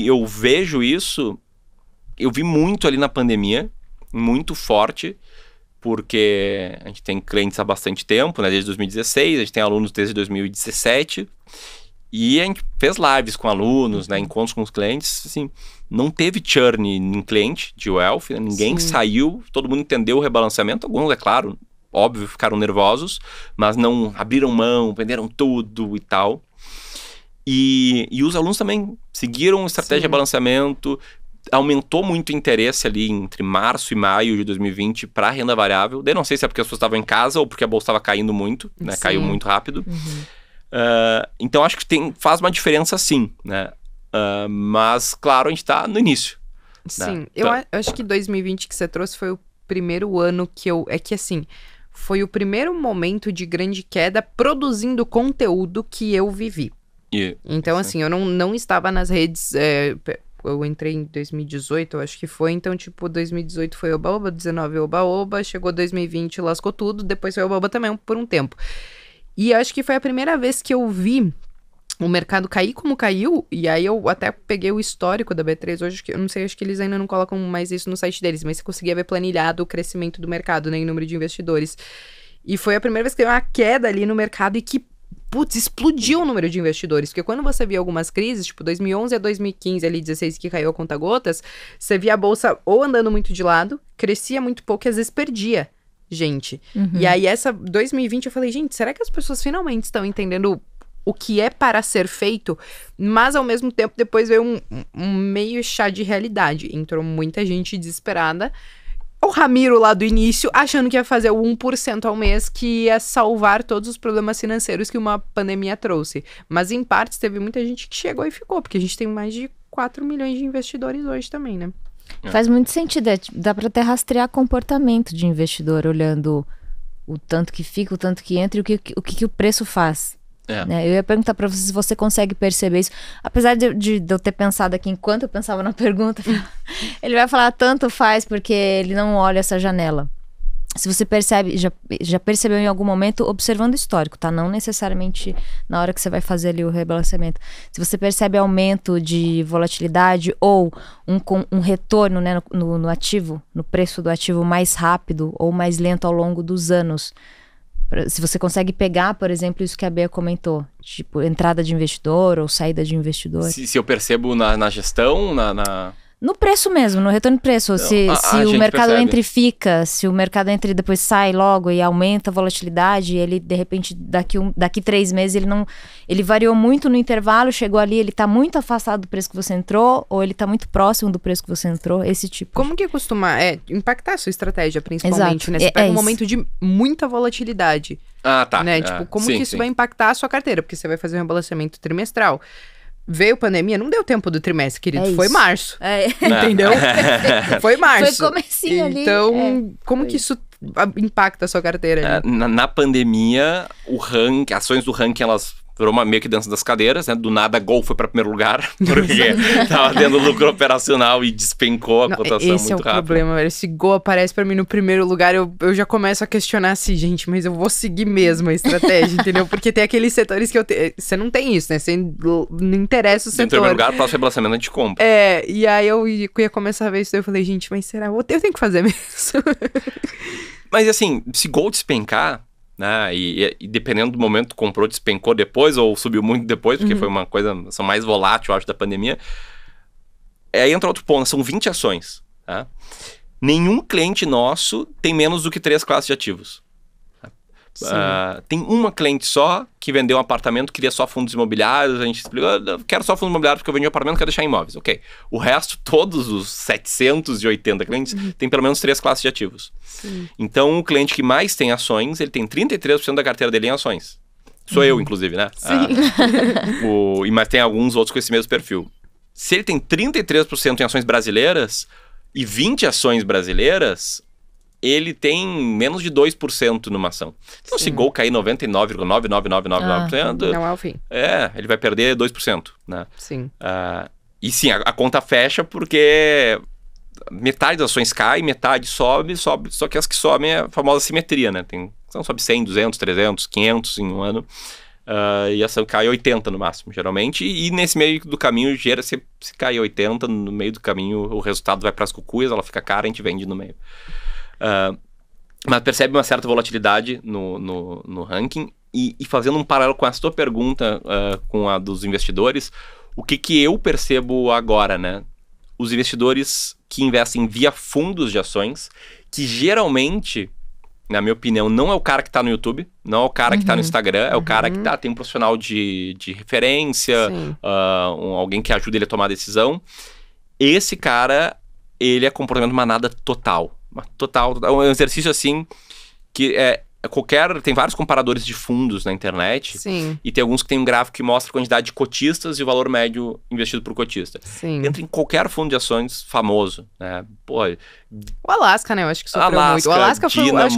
eu vejo isso, eu vi muito ali na pandemia, muito forte, porque a gente tem clientes há bastante tempo, né, desde 2016, a gente tem alunos desde 2017, e a gente fez lives com alunos, né, encontros com os clientes, assim, não teve churn em cliente de wealth, né, ninguém saiu, todo mundo entendeu o rebalanceamento, alguns, é claro, óbvio, ficaram nervosos, mas não abriram mão, venderam tudo e tal. E os alunos também seguiram estratégia de balanceamento, aumentou muito o interesse ali entre março e maio de 2020 para renda variável. Daí não sei se é porque as pessoas estavam em casa ou porque a bolsa estava caindo muito, né? Caiu muito rápido. Então acho que faz uma diferença sim, né? Mas claro, a gente está no início. Sim, né? eu acho que 2020 que você trouxe foi o primeiro ano que foi o primeiro momento de grande queda produzindo conteúdo que eu vivi. Então, assim, eu não estava nas redes, eu entrei em 2018, eu acho que foi, então, tipo, 2018 foi oba-oba, 19 oba-oba, chegou 2020, lascou tudo, depois foi oba-oba também por um tempo. E eu acho que foi a primeira vez que eu vi o mercado cair como caiu, e aí eu até peguei o histórico da B3 hoje, eu não sei, acho que eles ainda não colocam mais isso no site deles, mas você conseguia ver planilhado o crescimento do mercado, né, em número de investidores. E foi a primeira vez que teve uma queda ali no mercado e que explodiu o número de investidores, porque quando você via algumas crises, tipo 2011 a 2015, ali 16 que caiu a conta-gotas, você via a bolsa ou andando muito de lado, crescia muito pouco e às vezes perdia gente. E aí 2020 eu falei, gente, será que as pessoas finalmente estão entendendo o que é para ser feito? Mas ao mesmo tempo depois veio um meio chá de realidade, entrou muita gente desesperada. O Ramiro lá do início, achando que ia fazer o 1% ao mês, que ia salvar todos os problemas financeiros que uma pandemia trouxe. Mas, em partes, teve muita gente que chegou e ficou, porque a gente tem mais de 4 milhões de investidores hoje também, né? Faz muito sentido, dá para até rastrear comportamento de investidor, olhando o tanto que fica, o tanto que entra e o que o preço faz. Né? Eu ia perguntar para você se você consegue perceber isso. Apesar de eu ter pensado aqui enquanto eu pensava na pergunta, ele vai falar tanto faz porque ele não olha essa janela. se você percebe, já percebeu em algum momento, observando o histórico, tá? Não necessariamente na hora que você vai fazer ali o rebalanceamento. Se você percebe aumento de volatilidade ou um retorno, né, no ativo, no preço do ativo mais rápido ou mais lento ao longo dos anos. Se você consegue pegar, por exemplo, isso que a Bea comentou, tipo, entrada de investidor ou saída de investidor. Se eu percebo na gestão, No preço mesmo, no retorno de preço. Se o mercado entra e fica, se o mercado entra e depois sai logo e aumenta a volatilidade, ele, de repente, daqui 3 meses, ele variou muito no intervalo, chegou ali, ele tá muito afastado do preço que você entrou, ou ele tá muito próximo do preço que você entrou, esse tipo. Como que costuma impactar a sua estratégia, principalmente, Exato. né? Você pega um momento de muita volatilidade. Ah, tá. Né? Tipo, como que isso vai impactar a sua carteira? Porque você vai fazer um rebalanceamento trimestral. Veio pandemia, não deu tempo do trimestre, querido. Foi março. Entendeu? Foi março. Foi comecinho ali. Então, como que isso impacta a sua carteira ali? Na pandemia, ações do ranking, elas foram meio que dança das cadeiras, né? Do nada, Gol foi para primeiro lugar, porque tava tendo lucro operacional e despencou a cotação muito rápido. Esse é o problema, velho. Se Gol aparece para mim no primeiro lugar, eu já começo a questionar assim, gente, mas eu vou seguir mesmo a estratégia, entendeu? Porque tem aqueles setores que você não tem isso, né? Você não interessa o setor. Em primeiro lugar, próximo rebalanceamento a gente compra. E aí eu ia começar a ver isso, daí eu falei, gente, mas será? Eu tenho que fazer mesmo. Mas assim, se Gol despencar, né, e dependendo do momento, comprou, despencou depois ou subiu muito depois, porque foi uma coisa mais volátil, eu acho, da pandemia. Aí entra outro ponto, são 20 ações. Tá? Nenhum cliente nosso tem menos do que 3 classes de ativos. Tem uma cliente só que vendeu um apartamento, queria só fundos imobiliários, a gente explicou, eu quero só fundos imobiliários porque eu vendi um apartamento, quero deixar imóveis. Ok. O resto, todos os 780 clientes, tem pelo menos 3 classes de ativos. Sim. Então, o cliente que mais tem ações, ele tem 33% da carteira dele em ações. Sou eu, inclusive, né? Sim. Mas tem alguns outros com esse mesmo perfil. Se ele tem 33% em ações brasileiras e 20 ações brasileiras, ele tem menos de 2% numa ação. Então, se Gol cair 99,99999%... não é o fim. Ele vai perder 2%. Né? Sim. E sim, a conta fecha porque metade das ações cai, metade sobe, só que as que sobem é a famosa simetria, né? Então, sobe 100, 200, 300, 500 em um ano. E a ação cai 80 no máximo, geralmente. E nesse meio do caminho, se cai 80, no meio do caminho o resultado vai para as cucuias, ela fica cara, a gente vende no meio. Mas percebe uma certa volatilidade no ranking. E fazendo um paralelo com essa tua pergunta, com a dos investidores, o que eu percebo agora, né? Os investidores que investem via fundos de ações, que geralmente, na minha opinião, não é o cara que está no YouTube, não é o cara que está no Instagram, é o cara que tem um profissional de referência, alguém que ajuda ele a tomar a decisão. Esse cara, ele é comportamento manada total. É um exercício assim que tem vários comparadores de fundos na internet. Sim. E tem alguns que tem um gráfico que mostra a quantidade de cotistas e o valor médio investido por cotista. Sim. Entra em qualquer fundo de ações famoso, né? O Alasca, né? Eu acho que sofreu muito.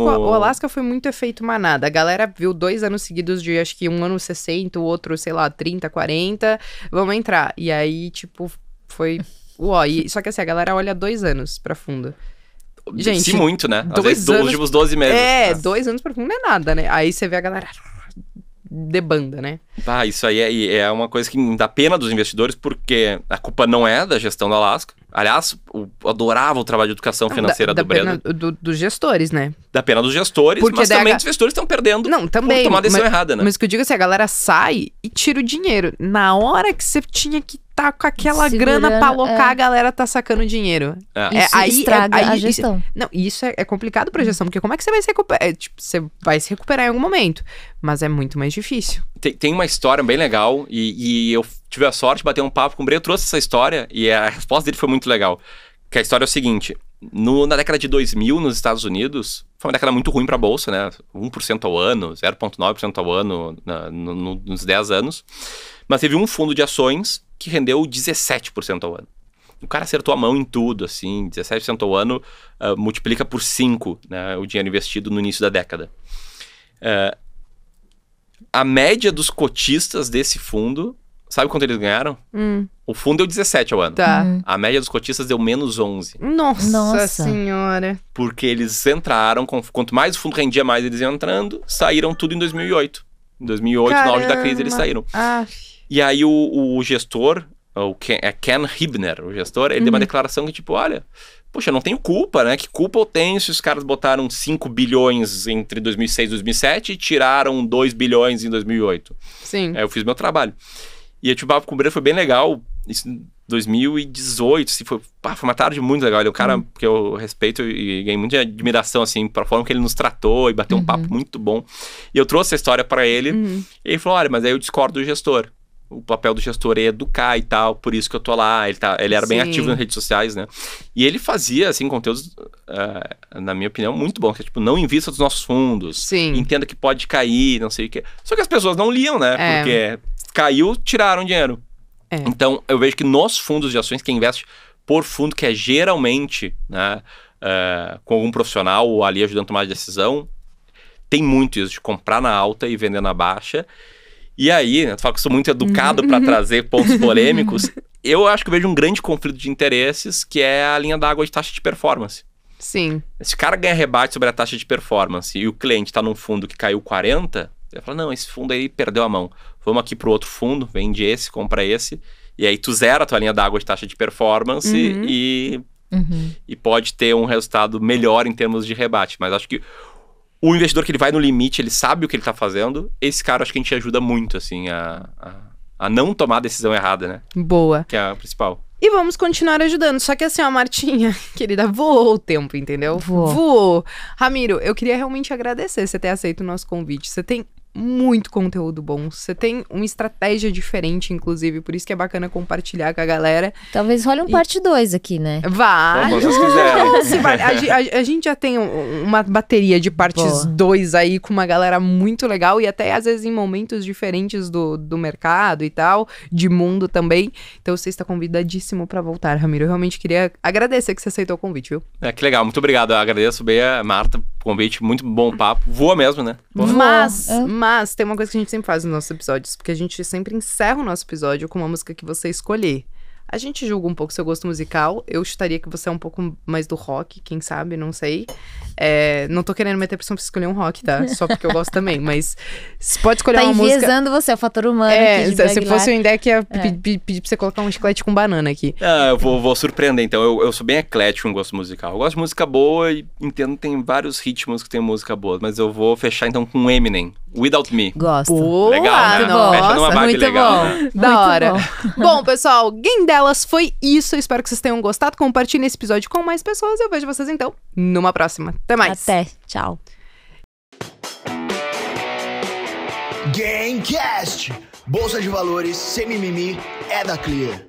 O Alasca foi muito efeito manada. A galera viu 2 anos seguidos de, acho que um ano 60, o outro, sei lá, 30, 40. Vamos entrar. E aí, tipo, foi... Só que assim, a galera olha 2 anos pra fundo. Gente, se muito, né? Às vezes os últimos 12 meses. 2 anos pra fundo não é nada, né? Aí você vê a galera debanda, né? Isso aí é uma coisa que me dá pena dos investidores, porque a culpa não é da gestão da Alasca. Aliás, eu adorava o trabalho de educação financeira do Breno. Dos gestores, né? Da pena dos gestores, porque mas também os investidores estão perdendo por tomar a decisão errada, né? Mas o que eu digo é assim, a galera sai e tira o dinheiro. Na hora que você tinha que tá com aquela grana pra alocar, a galera tá sacando dinheiro. Isso estraga a gestão. Isso é complicado pra gestão, porque como é que você vai se recuperar? Você vai se recuperar em algum momento, mas é muito mais difícil. Tem uma história bem legal, e eu tive a sorte de bater um papo com o Breno, eu trouxe essa história, e a resposta dele foi muito legal. Que a história é o seguinte, na década de 2000, nos Estados Unidos, foi uma década muito ruim pra bolsa, né? 1% ao ano, 0,9% ao ano nos 10 anos. Mas teve um fundo de ações que rendeu 17% ao ano. O cara acertou a mão em tudo, assim, 17% ao ano, multiplica por 5, né, o dinheiro investido no início da década. A média dos cotistas desse fundo, sabe quanto eles ganharam? O fundo deu 17 ao ano. Tá. A média dos cotistas deu menos 11. Nossa senhora. Porque eles entraram, quanto mais o fundo rendia, mais eles iam entrando, saíram tudo em 2008. Em 2008, no auge da crise, eles saíram. E aí o gestor, Ken Hibner, o gestor, ele deu uma declaração que tipo, olha, poxa, eu não tenho culpa, né? Que culpa eu tenho se os caras botaram 5 bilhões entre 2006 e 2007 e tiraram 2 bilhões em 2008. Sim. Aí eu fiz meu trabalho. E o papo com o Breno foi bem legal. Isso em 2018, assim, foi uma tarde muito legal. Ele é um cara que eu respeito e ganhei muita admiração, assim, pra forma que ele nos tratou e bateu um papo muito bom. E eu trouxe a história pra ele. E ele falou, olha, mas aí eu discordo do gestor. O papel do gestor é educar e tal, por isso que eu tô lá. Ele era bem ativo nas redes sociais, né? E ele fazia, assim, conteúdos, na minha opinião, muito bons. Que é, tipo, não invista dos nossos fundos. Sim. Entenda que pode cair, não sei o quê. Só que as pessoas não liam, né? Porque caiu, tiraram dinheiro. Então, eu vejo que nos fundos de ações, quem investe por fundo, que é geralmente, né, com algum profissional ali ajudando a tomar a decisão, tem muito isso de comprar na alta e vender na baixa. E aí, né, tu fala que eu sou muito educado para trazer pontos polêmicos. Eu acho que eu vejo um grande conflito de interesses, que é a linha d'água de taxa de performance. Sim. Se o cara ganha rebate sobre a taxa de performance e o cliente está num fundo que caiu 40, ele fala, não, esse fundo aí perdeu a mão. Vamos aqui pro outro fundo, vende esse, compra esse. E aí tu zera a tua linha d'água de taxa de performance e pode ter um resultado melhor em termos de rebate. Mas acho que o investidor que ele vai no limite, ele sabe o que ele tá fazendo. Esse cara, acho que a gente ajuda muito, assim, a não tomar a decisão errada, né? Boa. Que é a principal. E vamos continuar ajudando. Só que assim, ó, Martinha, querida, voou o tempo, entendeu? Voou. Ramiro, eu queria realmente agradecer você ter aceito o nosso convite. Você tem muito conteúdo bom. Você tem uma estratégia diferente, inclusive. Por isso que é bacana compartilhar com a galera. Talvez role um parte 2 aqui, né? Como vocês quiserem. A gente já tem uma bateria de partes 2 aí com uma galera muito legal. E até, às vezes, em momentos diferentes do mercado e tal. De mundo também. Então, você está convidadíssimo para voltar, Ramiro. Eu realmente queria agradecer que você aceitou o convite, viu? Que legal. Muito obrigado. Eu agradeço bem a Marta, convite. Muito bom papo. Voa mesmo, né? Mas tem uma coisa que a gente sempre faz nos nossos episódios, porque a gente sempre encerra o nosso episódio com uma música que você escolher. A gente julga um pouco seu gosto musical. Eu chutaria que você é um pouco mais do rock, quem sabe, não sei. Não tô querendo meter pressão pra você escolher um rock, tá? Só porque eu gosto também, mas você pode escolher uma música... Tá enviesando você, é o fator humano aqui de se fosse o Indec, ia pedir pra você colocar um chiclete com banana aqui. Eu vou surpreender, então. Eu sou bem eclético em gosto musical. Eu gosto de música boa e entendo que tem vários ritmos que tem música boa, mas eu vou fechar então com Eminem, Without Me. Gosto. Boa, legal, né? Nossa, fecha numa vibe legal, né? Da hora. Bom, pessoal, Delas foi isso. Eu espero que vocês tenham gostado. Compartilhem esse episódio com mais pessoas. Eu vejo vocês, então, numa próxima. Até mais. Até. Tchau. Gamecast. Bolsa de valores sem mimimi é da Clear.